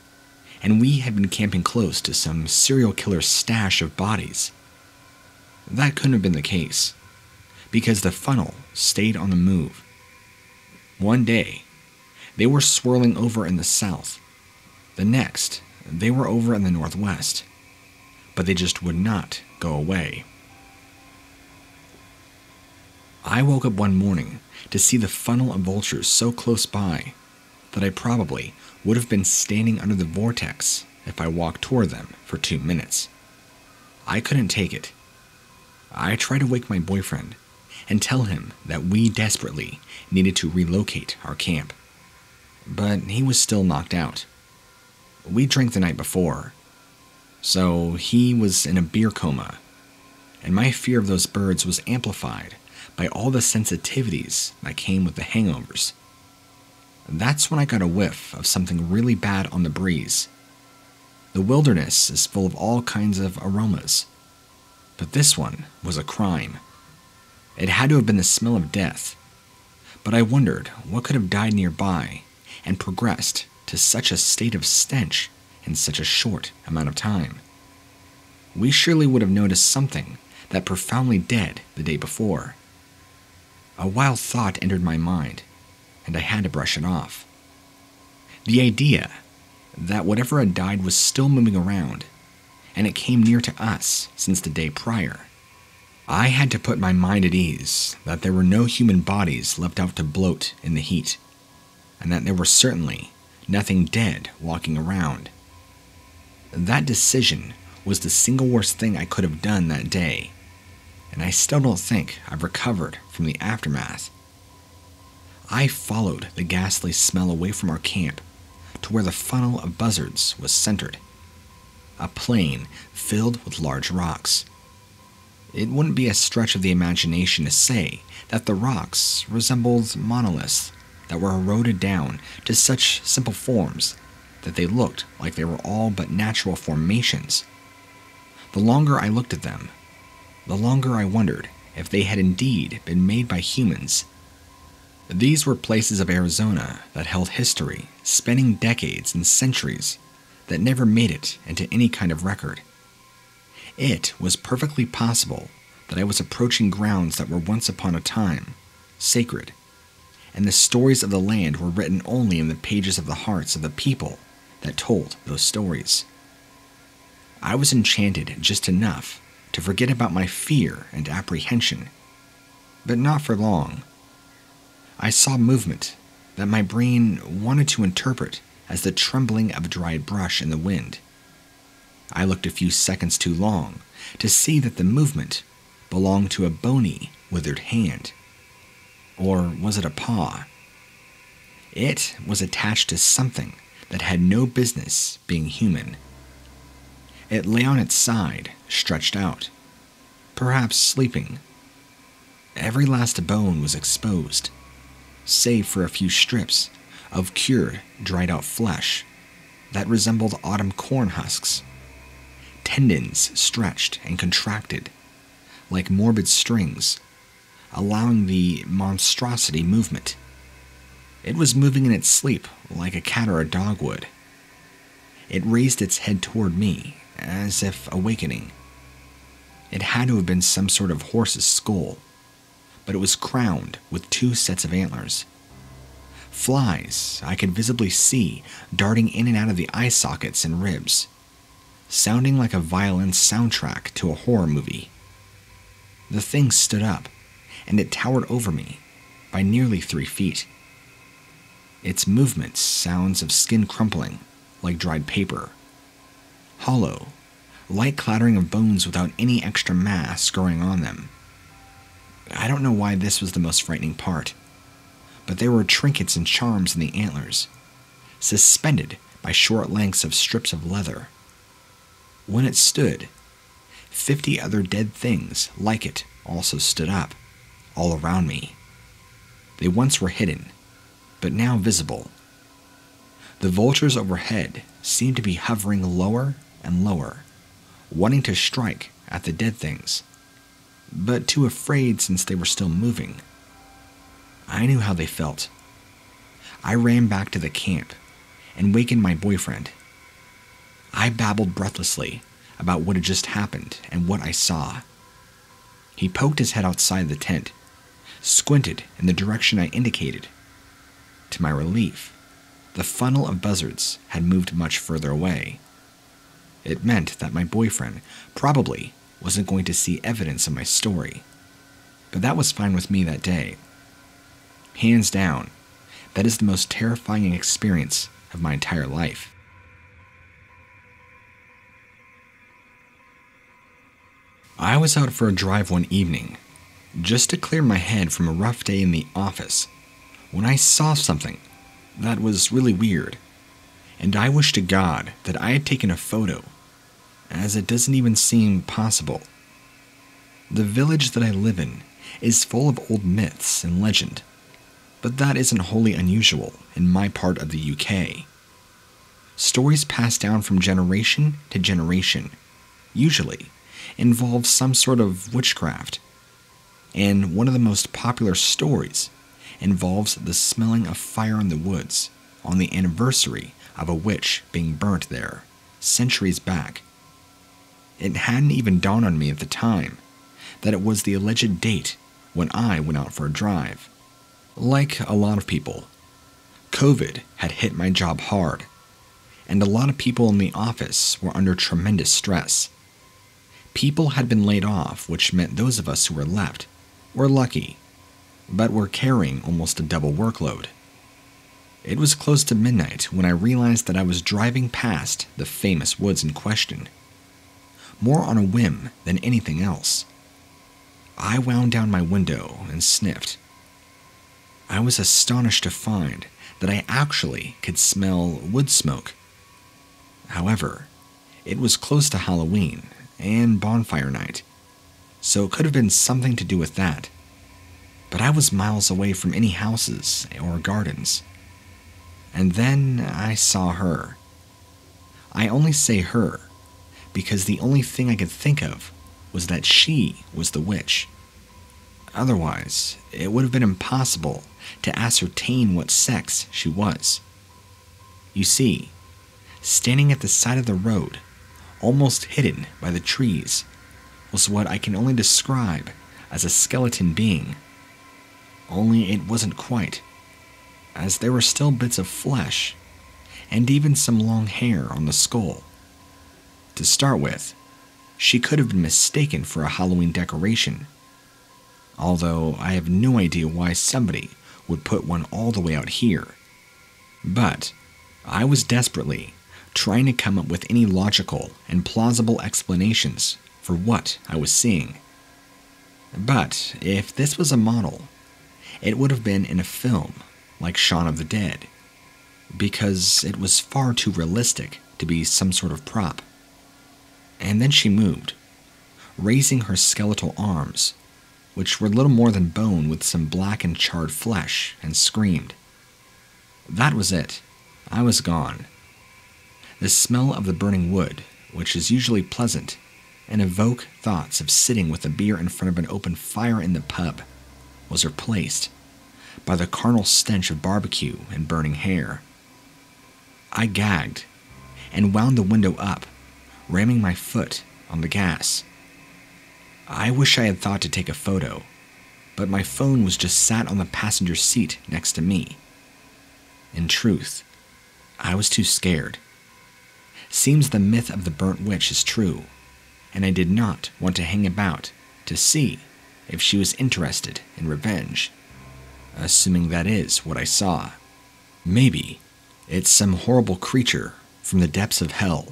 and we had been camping close to some serial killer's stash of bodies. That couldn't have been the case, because the funnel stayed on the move. One day, they were swirling over in the south. The next, they were over in the northwest, but they just would not go away. I woke up one morning to see the funnel of vultures so close by that I probably would have been standing under the vortex if I walked toward them for 2 minutes. I couldn't take it. I tried to wake my boyfriend and tell him that we desperately needed to relocate our camp, but he was still knocked out. We drank the night before, so he was in a beer coma, and my fear of those birds was amplified by all the sensitivities that came with the hangovers. That's when I got a whiff of something really bad on the breeze. The wilderness is full of all kinds of aromas, but this one was a crime. It had to have been the smell of death, but I wondered what could have died nearby and progressed to such a state of stench in such a short amount of time. We surely would have noticed something that profoundly dead the day before. A wild thought entered my mind, and I had to brush it off. The idea that whatever had died was still moving around, and it came near to us since the day prior. I had to put my mind at ease that there were no human bodies left out to bloat in the heat, and that there were certainly nothing dead walking around. That decision was the single worst thing I could have done that day, and I still don't think I've recovered from the aftermath. I followed the ghastly smell away from our camp to where the funnel of buzzards was centered, a plain filled with large rocks. It wouldn't be a stretch of the imagination to say that the rocks resembled monoliths that were eroded down to such simple forms that they looked like they were all but natural formations. The longer I looked at them, the longer I wondered if they had indeed been made by humans. These were places of Arizona that held history, spanning decades and centuries, that never made it into any kind of record. It was perfectly possible that I was approaching grounds that were once upon a time sacred, and the stories of the land were written only in the pages of the hearts of the people that told those stories. I was enchanted just enough to forget about my fear and apprehension, but not for long. I saw movement that my brain wanted to interpret as the trembling of dried brush in the wind. I looked a few seconds too long to see that the movement belonged to a bony, withered hand. Or was it a paw? It was attached to something that had no business being human. It lay on its side, stretched out, perhaps sleeping. Every last bone was exposed, save for a few strips of cured, dried-out flesh that resembled autumn corn husks. Tendons stretched and contracted like morbid strings, allowing the monstrosity movement. It was moving in its sleep like a cat or a dog would. It raised its head toward me, as if awakening. It had to have been some sort of horse's skull, but it was crowned with 2 sets of antlers. Flies I could visibly see darting in and out of the eye sockets and ribs, sounding like a violin soundtrack to a horror movie. The thing stood up, and it towered over me by nearly 3 feet. Its movements sounds of skin crumpling like dried paper. Hollow, light clattering of bones without any extra mass growing on them. I don't know why this was the most frightening part, but there were trinkets and charms in the antlers, suspended by short lengths of strips of leather. When it stood, 50 other dead things like it also stood up, all around me. They once were hidden, but now visible. The vultures overhead seemed to be hovering lower and lower, wanting to strike at the dead things, but too afraid since they were still moving. I knew how they felt. I ran back to the camp and wakened my boyfriend. I babbled breathlessly about what had just happened and what I saw. He poked his head outside the tent, squinted in the direction I indicated. To my relief, the funnel of buzzards had moved much further away. It meant that my boyfriend probably wasn't going to see evidence of my story, but that was fine with me that day. Hands down, that is the most terrifying experience of my entire life. I was out for a drive one evening, just to clear my head from a rough day in the office, when I saw something that was really weird, and I wish to God that I had taken a photo, as it doesn't even seem possible. The village that I live in is full of old myths and legend, but that isn't wholly unusual in my part of the UK. Stories passed down from generation to generation usually involve some sort of witchcraft, and one of the most popular stories involves the smelling of fire in the woods on the anniversary of a witch being burnt there centuries back. It hadn't even dawned on me at the time that it was the alleged date when I went out for a drive. Like a lot of people, COVID had hit my job hard, and a lot of people in the office were under tremendous stress. People had been laid off, which meant those of us who were left were lucky, but were carrying almost a double workload. It was close to midnight when I realized that I was driving past the famous woods in question, more on a whim than anything else. I wound down my window and sniffed. I was astonished to find that I actually could smell wood smoke. However, it was close to Halloween and bonfire night, so it could have been something to do with that. But I was miles away from any houses or gardens. And then I saw her. I only say her because the only thing I could think of was that she was the witch. Otherwise, it would have been impossible to ascertain what sex she was. You see, standing at the side of the road, almost hidden by the trees, was what I can only describe as a skeleton being. Only it wasn't quite, as there were still bits of flesh, and even some long hair on the skull. To start with, she could have been mistaken for a Halloween decoration, although I have no idea why somebody would put one all the way out here. But I was desperately trying to come up with any logical and plausible explanations for what I was seeing. But if this was a model, it would have been in a film like Shaun of the Dead, because it was far too realistic to be some sort of prop. And then she moved, raising her skeletal arms, which were little more than bone with some black and charred flesh, and screamed. That was it. I was gone. The smell of the burning wood, which is usually pleasant and evoke thoughts of sitting with a beer in front of an open fire in the pub, was replaced by the carnal stench of barbecue and burning hair. I gagged and wound the window up, ramming my foot on the gas. I wish I had thought to take a photo, but my phone was just sat on the passenger seat next to me. In truth, I was too scared. Seems the myth of the burnt witch is true, and I did not want to hang about to see if she was interested in revenge, assuming that is what I saw. Maybe it's some horrible creature from the depths of hell,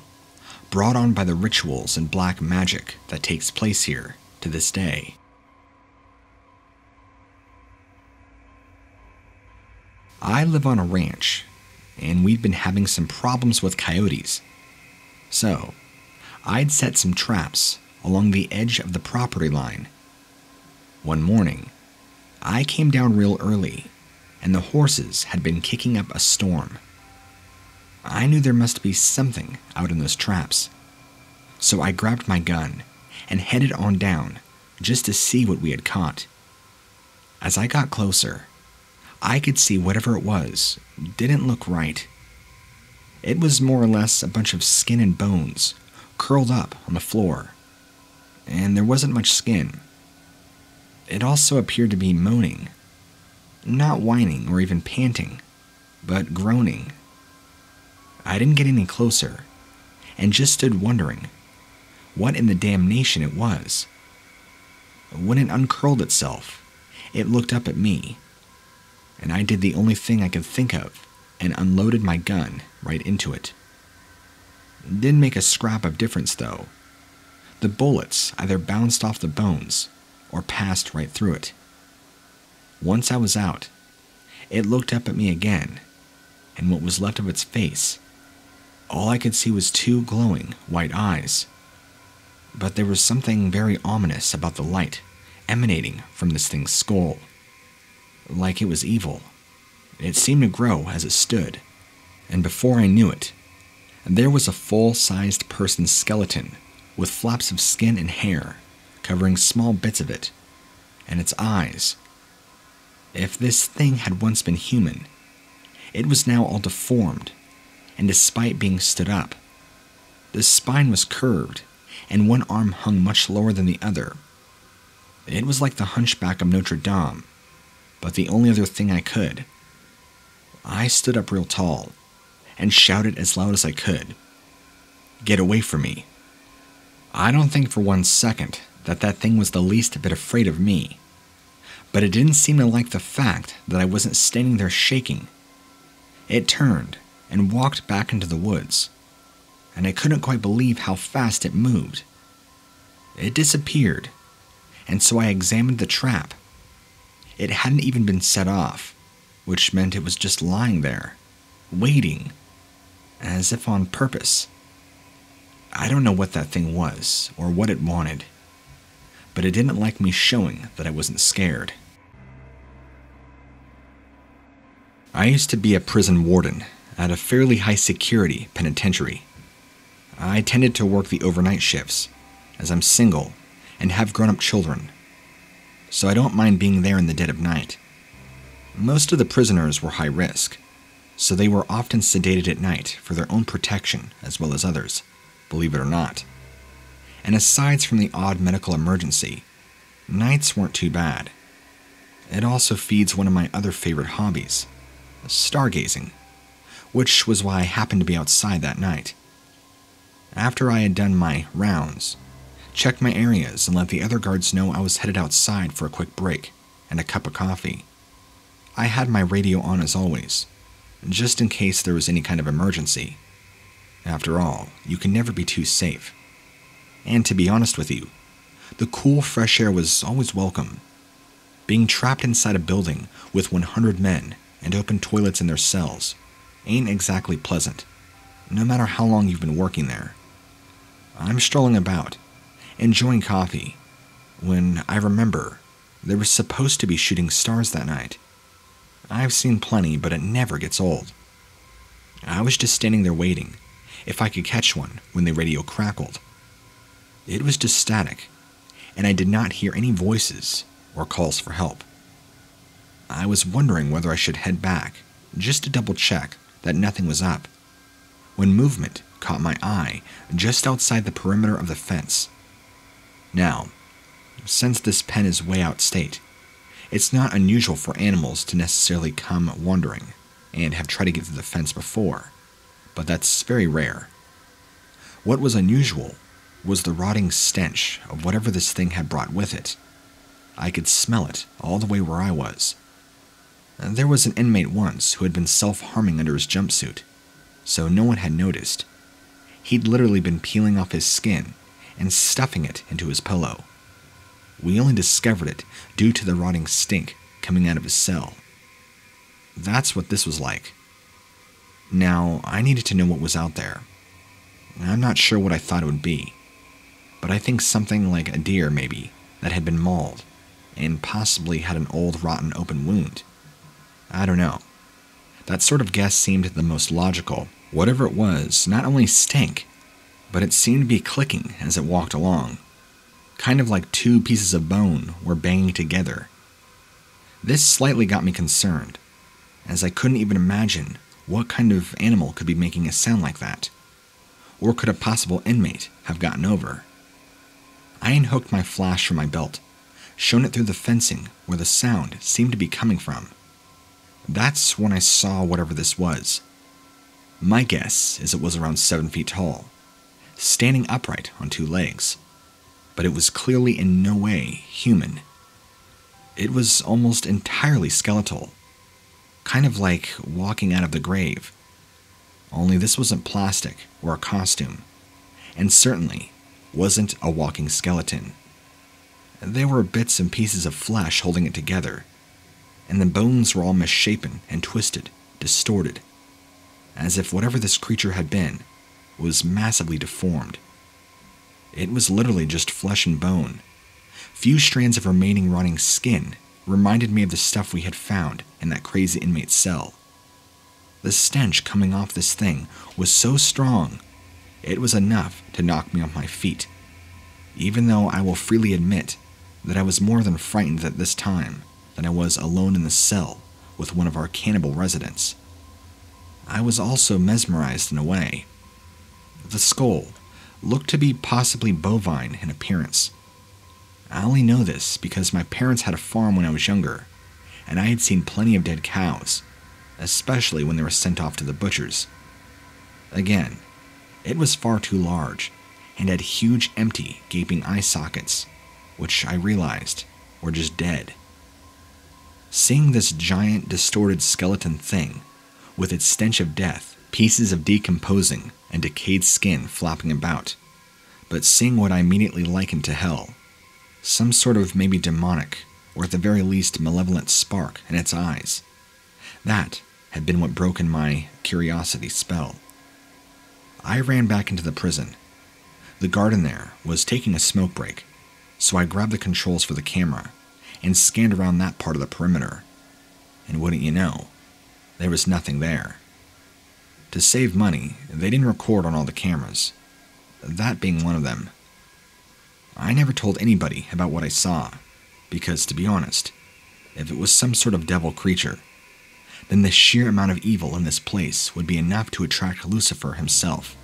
brought on by the rituals and black magic that takes place here to this day. I live on a ranch, and we've been having some problems with coyotes. So, I'd set some traps along the edge of the property line. One morning, I came down real early, and the horses had been kicking up a storm. I knew there must be something out in those traps, so I grabbed my gun and headed on down just to see what we had caught. As I got closer, I could see whatever it was didn't look right. It was more or less a bunch of skin and bones curled up on the floor, and there wasn't much skin. It also appeared to be moaning, not whining or even panting, but groaning. I didn't get any closer, and just stood wondering what in the damnation it was. When it uncurled itself, it looked up at me, and I did the only thing I could think of and unloaded my gun right into it. Didn't make a scrap of difference, though. The bullets either bounced off the bones or passed right through it. Once I was out, it looked up at me again, and what was left of its face, all I could see was two glowing white eyes. But there was something very ominous about the light emanating from this thing's skull. Like it was evil. It seemed to grow as it stood, and before I knew it, there was a full-sized person's skeleton with flaps of skin and hair covering small bits of it, and its eyes. If this thing had once been human, it was now all deformed, and despite being stood up, the spine was curved, and one arm hung much lower than the other. It was like the hunchback of Notre Dame, but the only other thing I could. I stood up real tall, and shouted as loud as I could, "Get away from me." I don't think for 1 second that thing was the least bit afraid of me, but it didn't seem to like the fact that I wasn't standing there shaking. It turned and walked back into the woods, and I couldn't quite believe how fast it moved. It disappeared, and so I examined the trap. It hadn't even been set off, which meant it was just lying there, waiting, as if on purpose. I don't know what that thing was, or what it wanted, but it didn't like me showing that I wasn't scared. I used to be a prison warden at a fairly high-security penitentiary. I tended to work the overnight shifts, as I'm single and have grown-up children. so I don't mind being there in the dead of night. Most of the prisoners were high risk, so they were often sedated at night for their own protection as well as others, believe it or not. And aside from the odd medical emergency, nights weren't too bad. It also feeds one of my other favorite hobbies, stargazing, which was why I happened to be outside that night. After I had done my rounds, checked my areas and let the other guards know I was headed outside for a quick break and a cup of coffee, I had my radio on as always, just in case there was any kind of emergency. After all, you can never be too safe. And to be honest with you, the cool fresh air was always welcome. Being trapped inside a building with 100 men and open toilets in their cells ain't exactly pleasant, no matter how long you've been working there. I'm strolling about, enjoying coffee, when I remember there was supposed to be shooting stars that night. I've seen plenty, but it never gets old. I was just standing there waiting, if I could catch one, when the radio crackled. It was just static, and I did not hear any voices or calls for help. I was wondering whether I should head back, just to double check that nothing was up, when movement caught my eye just outside the perimeter of the fence. Now, since this pen is way out state, it's not unusual for animals to necessarily come wandering and have tried to get through the fence before, but that's very rare. What was unusual was the rotting stench of whatever this thing had brought with it. I could smell it all the way where I was. There was an inmate once who had been self-harming under his jumpsuit, so no one had noticed. He'd literally been peeling off his skin and stuffing it into his pillow. We only discovered it due to the rotting stink coming out of his cell. That's what this was like. Now, I needed to know what was out there. I'm not sure what I thought it would be, but I think something like a deer maybe that had been mauled and possibly had an old rotten open wound. I don't know. That sort of guess seemed the most logical. Whatever it was not only stank, but it seemed to be clicking as it walked along, kind of like two pieces of bone were banging together. This slightly got me concerned, as I couldn't even imagine what kind of animal could be making a sound like that, or could a possible inmate have gotten over. I unhooked my flash from my belt, shone it through the fencing where the sound seemed to be coming from. That's when I saw whatever this was. My guess is it was around 7 feet tall, standing upright on two legs, but it was clearly in no way human. It was almost entirely skeletal, kind of like walking out of the grave. Only this wasn't plastic or a costume, and certainly wasn't a walking skeleton. There were bits and pieces of flesh holding it together, and the bones were all misshapen and twisted, distorted, as if whatever this creature had been was massively deformed. It was literally just flesh and bone. Few strands of remaining rotting skin reminded me of the stuff we had found in that crazy inmate's cell. The stench coming off this thing was so strong, it was enough to knock me off my feet, even though I will freely admit that I was more than frightened at this time than I was alone in the cell with one of our cannibal residents. I was also mesmerized in a way. The skull looked to be possibly bovine in appearance. I only know this because my parents had a farm when I was younger, and I had seen plenty of dead cows, especially when they were sent off to the butchers. Again, it was far too large and had huge empty, gaping eye sockets, which I realized were just dead. Seeing this giant, distorted skeleton thing, with its stench of death, pieces of decomposing and decayed skin flapping about, but seeing what I immediately likened to hell, some sort of maybe demonic, or at the very least malevolent spark in its eyes, that had been what broken my curiosity spell. I ran back into the prison. The guard in there was taking a smoke break, so I grabbed the controls for the camera and scanned around that part of the perimeter. And wouldn't you know, there was nothing there. To save money, they didn't record on all the cameras, that being one of them. I never told anybody about what I saw, because to be honest, if it was some sort of devil creature, then the sheer amount of evil in this place would be enough to attract Lucifer himself.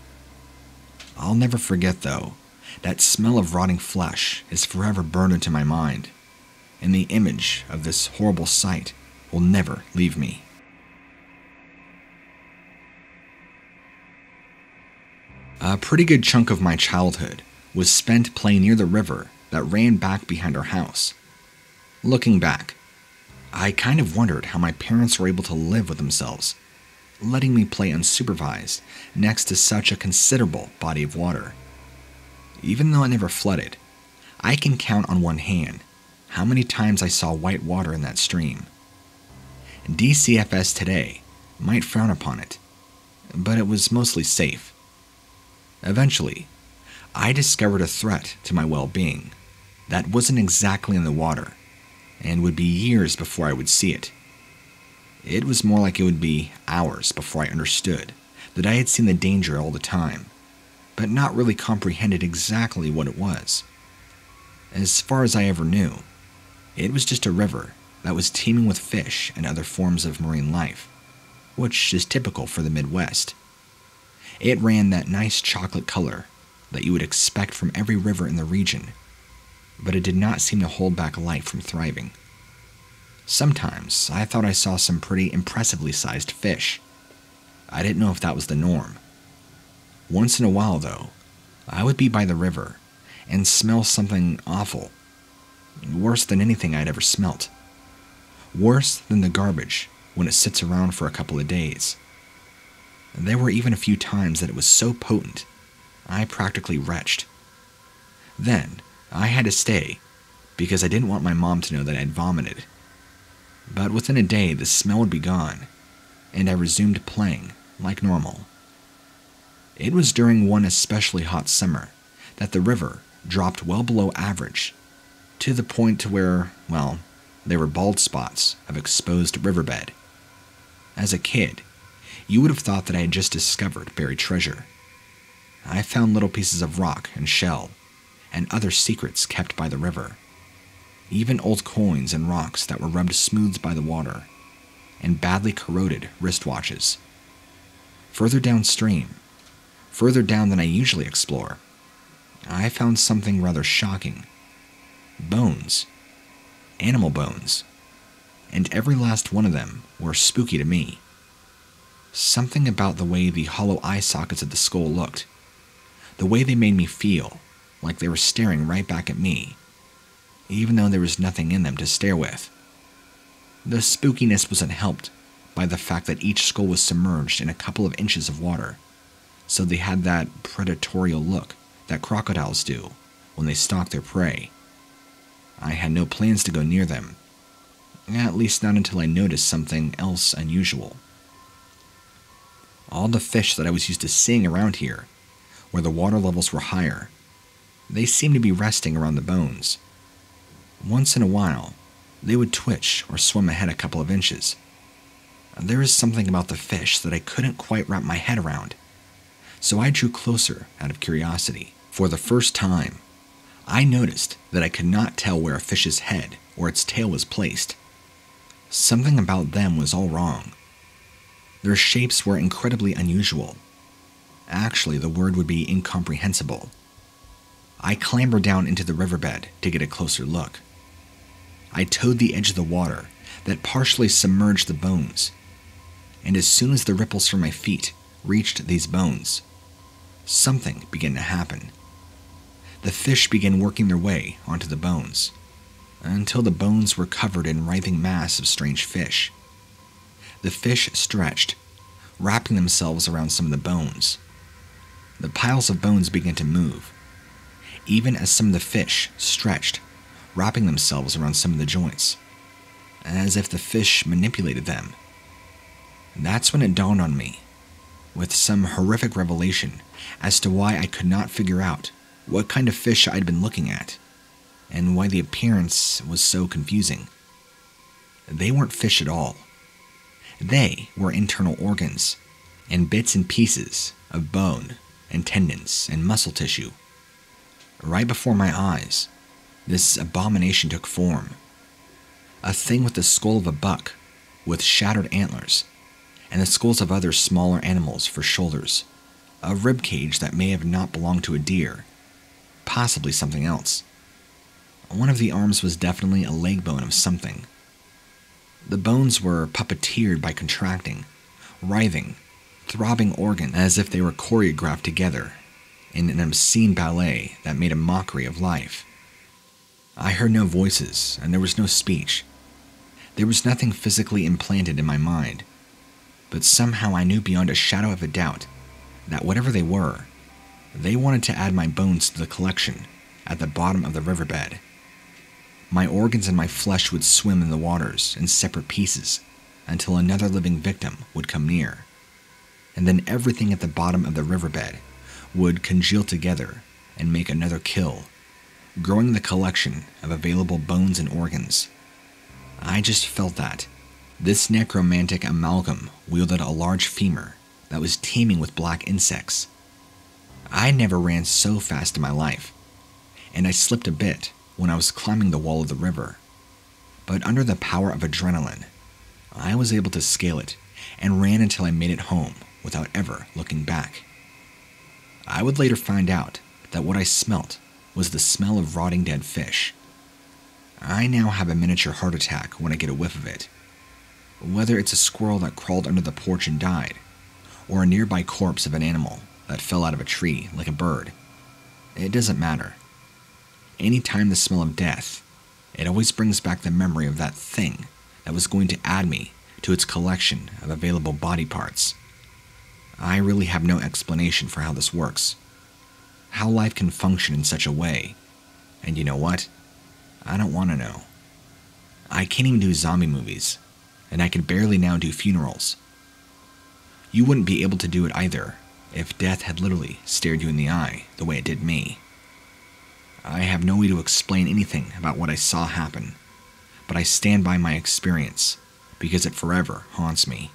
I'll never forget, though, that smell of rotting flesh is forever burned into my mind, and the image of this horrible sight will never leave me. A pretty good chunk of my childhood was spent playing near the river that ran back behind our house. Looking back, I kind of wondered how my parents were able to live with themselves, letting me play unsupervised next to such a considerable body of water. Even though it never flooded, I can count on one hand how many times I saw white water in that stream. DCFS today might frown upon it, but it was mostly safe. Eventually, I discovered a threat to my well-being that wasn't exactly in the water, and would be years before I would see it. It was more like it would be hours before I understood that I had seen the danger all the time, but not really comprehended exactly what it was. As far as I ever knew, it was just a river that was teeming with fish and other forms of marine life, which is typical for the Midwest. It ran that nice chocolate color that you would expect from every river in the region, but it did not seem to hold back life from thriving. Sometimes I thought I saw some pretty impressively sized fish. I didn't know if that was the norm. Once in a while, though, I would be by the river and smell something awful. Worse than anything I'd ever smelt. Worse than the garbage when it sits around for a couple of days. There were even a few times that it was so potent, I practically retched. Then, I had to stay, because I didn't want my mom to know that I had vomited. But within a day, the smell would be gone, and I resumed playing like normal. It was during one especially hot summer that the river dropped well below average, to the point to where, well, there were bald spots of exposed riverbed. As a kid, you would have thought that I had just discovered buried treasure. I found little pieces of rock and shell, and other secrets kept by the river. Even old coins and rocks that were rubbed smooth by the water, and badly corroded wristwatches. Further downstream, further down than I usually explore, I found something rather shocking. Bones. Animal bones. And every last one of them were spooky to me. Something about the way the hollow eye sockets of the skull looked. The way they made me feel like they were staring right back at me, even though there was nothing in them to stare with. The spookiness wasn't helped by the fact that each skull was submerged in a couple of inches of water, so they had that predatorial look that crocodiles do when they stalk their prey. I had no plans to go near them, at least not until I noticed something else unusual. All the fish that I was used to seeing around here, where the water levels were higher, they seemed to be resting around the bones. Once in a while, they would twitch or swim ahead a couple of inches. There is something about the fish that I couldn't quite wrap my head around, so I drew closer out of curiosity. For the first time, I noticed that I could not tell where a fish's head or its tail was placed. Something about them was all wrong. Their shapes were incredibly unusual. Actually, the word would be incomprehensible. I clambered down into the riverbed to get a closer look. I towed the edge of the water that partially submerged the bones, and as soon as the ripples from my feet reached these bones, something began to happen. The fish began working their way onto the bones, until the bones were covered in writhing mass of strange fish. The fish stretched, wrapping themselves around some of the bones. The piles of bones began to move, even as some of the fish stretched, wrapping themselves around some of the joints, as if the fish manipulated them. That's when it dawned on me, with some horrific revelation as to why I could not figure out what kind of fish I'd been looking at, and why the appearance was so confusing. They weren't fish at all. They were internal organs, and bits and pieces of bone and tendons and muscle tissue. Right before my eyes, this abomination took form. A thing with the skull of a buck, with shattered antlers, and the skulls of other smaller animals for shoulders. A rib cage that may have not belonged to a deer, possibly something else. One of the arms was definitely a leg bone of something. The bones were puppeteered by contracting, writhing, throbbing organs as if they were choreographed together in an obscene ballet that made a mockery of life. I heard no voices, and there was no speech. There was nothing physically implanted in my mind, but somehow I knew beyond a shadow of a doubt that whatever they were, they wanted to add my bones to the collection at the bottom of the riverbed. My organs and my flesh would swim in the waters in separate pieces until another living victim would come near, and then everything at the bottom of the riverbed would congeal together and make another kill, growing the collection of available bones and organs. I just felt that this necromantic amalgam wielded a large femur that was teeming with black insects. I never ran so fast in my life, and I slipped a bit when I was climbing the wall of the river. But under the power of adrenaline, I was able to scale it and ran until I made it home without ever looking back. I would later find out that what I smelt was the smell of rotting dead fish. I now have a miniature heart attack when I get a whiff of it. Whether it's a squirrel that crawled under the porch and died, or a nearby corpse of an animal that fell out of a tree like a bird, it doesn't matter. Anytime the smell of death, it always brings back the memory of that thing that was going to add me to its collection of available body parts. I really have no explanation for how this works, how life can function in such a way, and you know what? I don't want to know. I can't even do zombie movies, and I can barely now do funerals. You wouldn't be able to do it either if death had literally stared you in the eye the way it did me. I have no way to explain anything about what I saw happen, but I stand by my experience because it forever haunts me.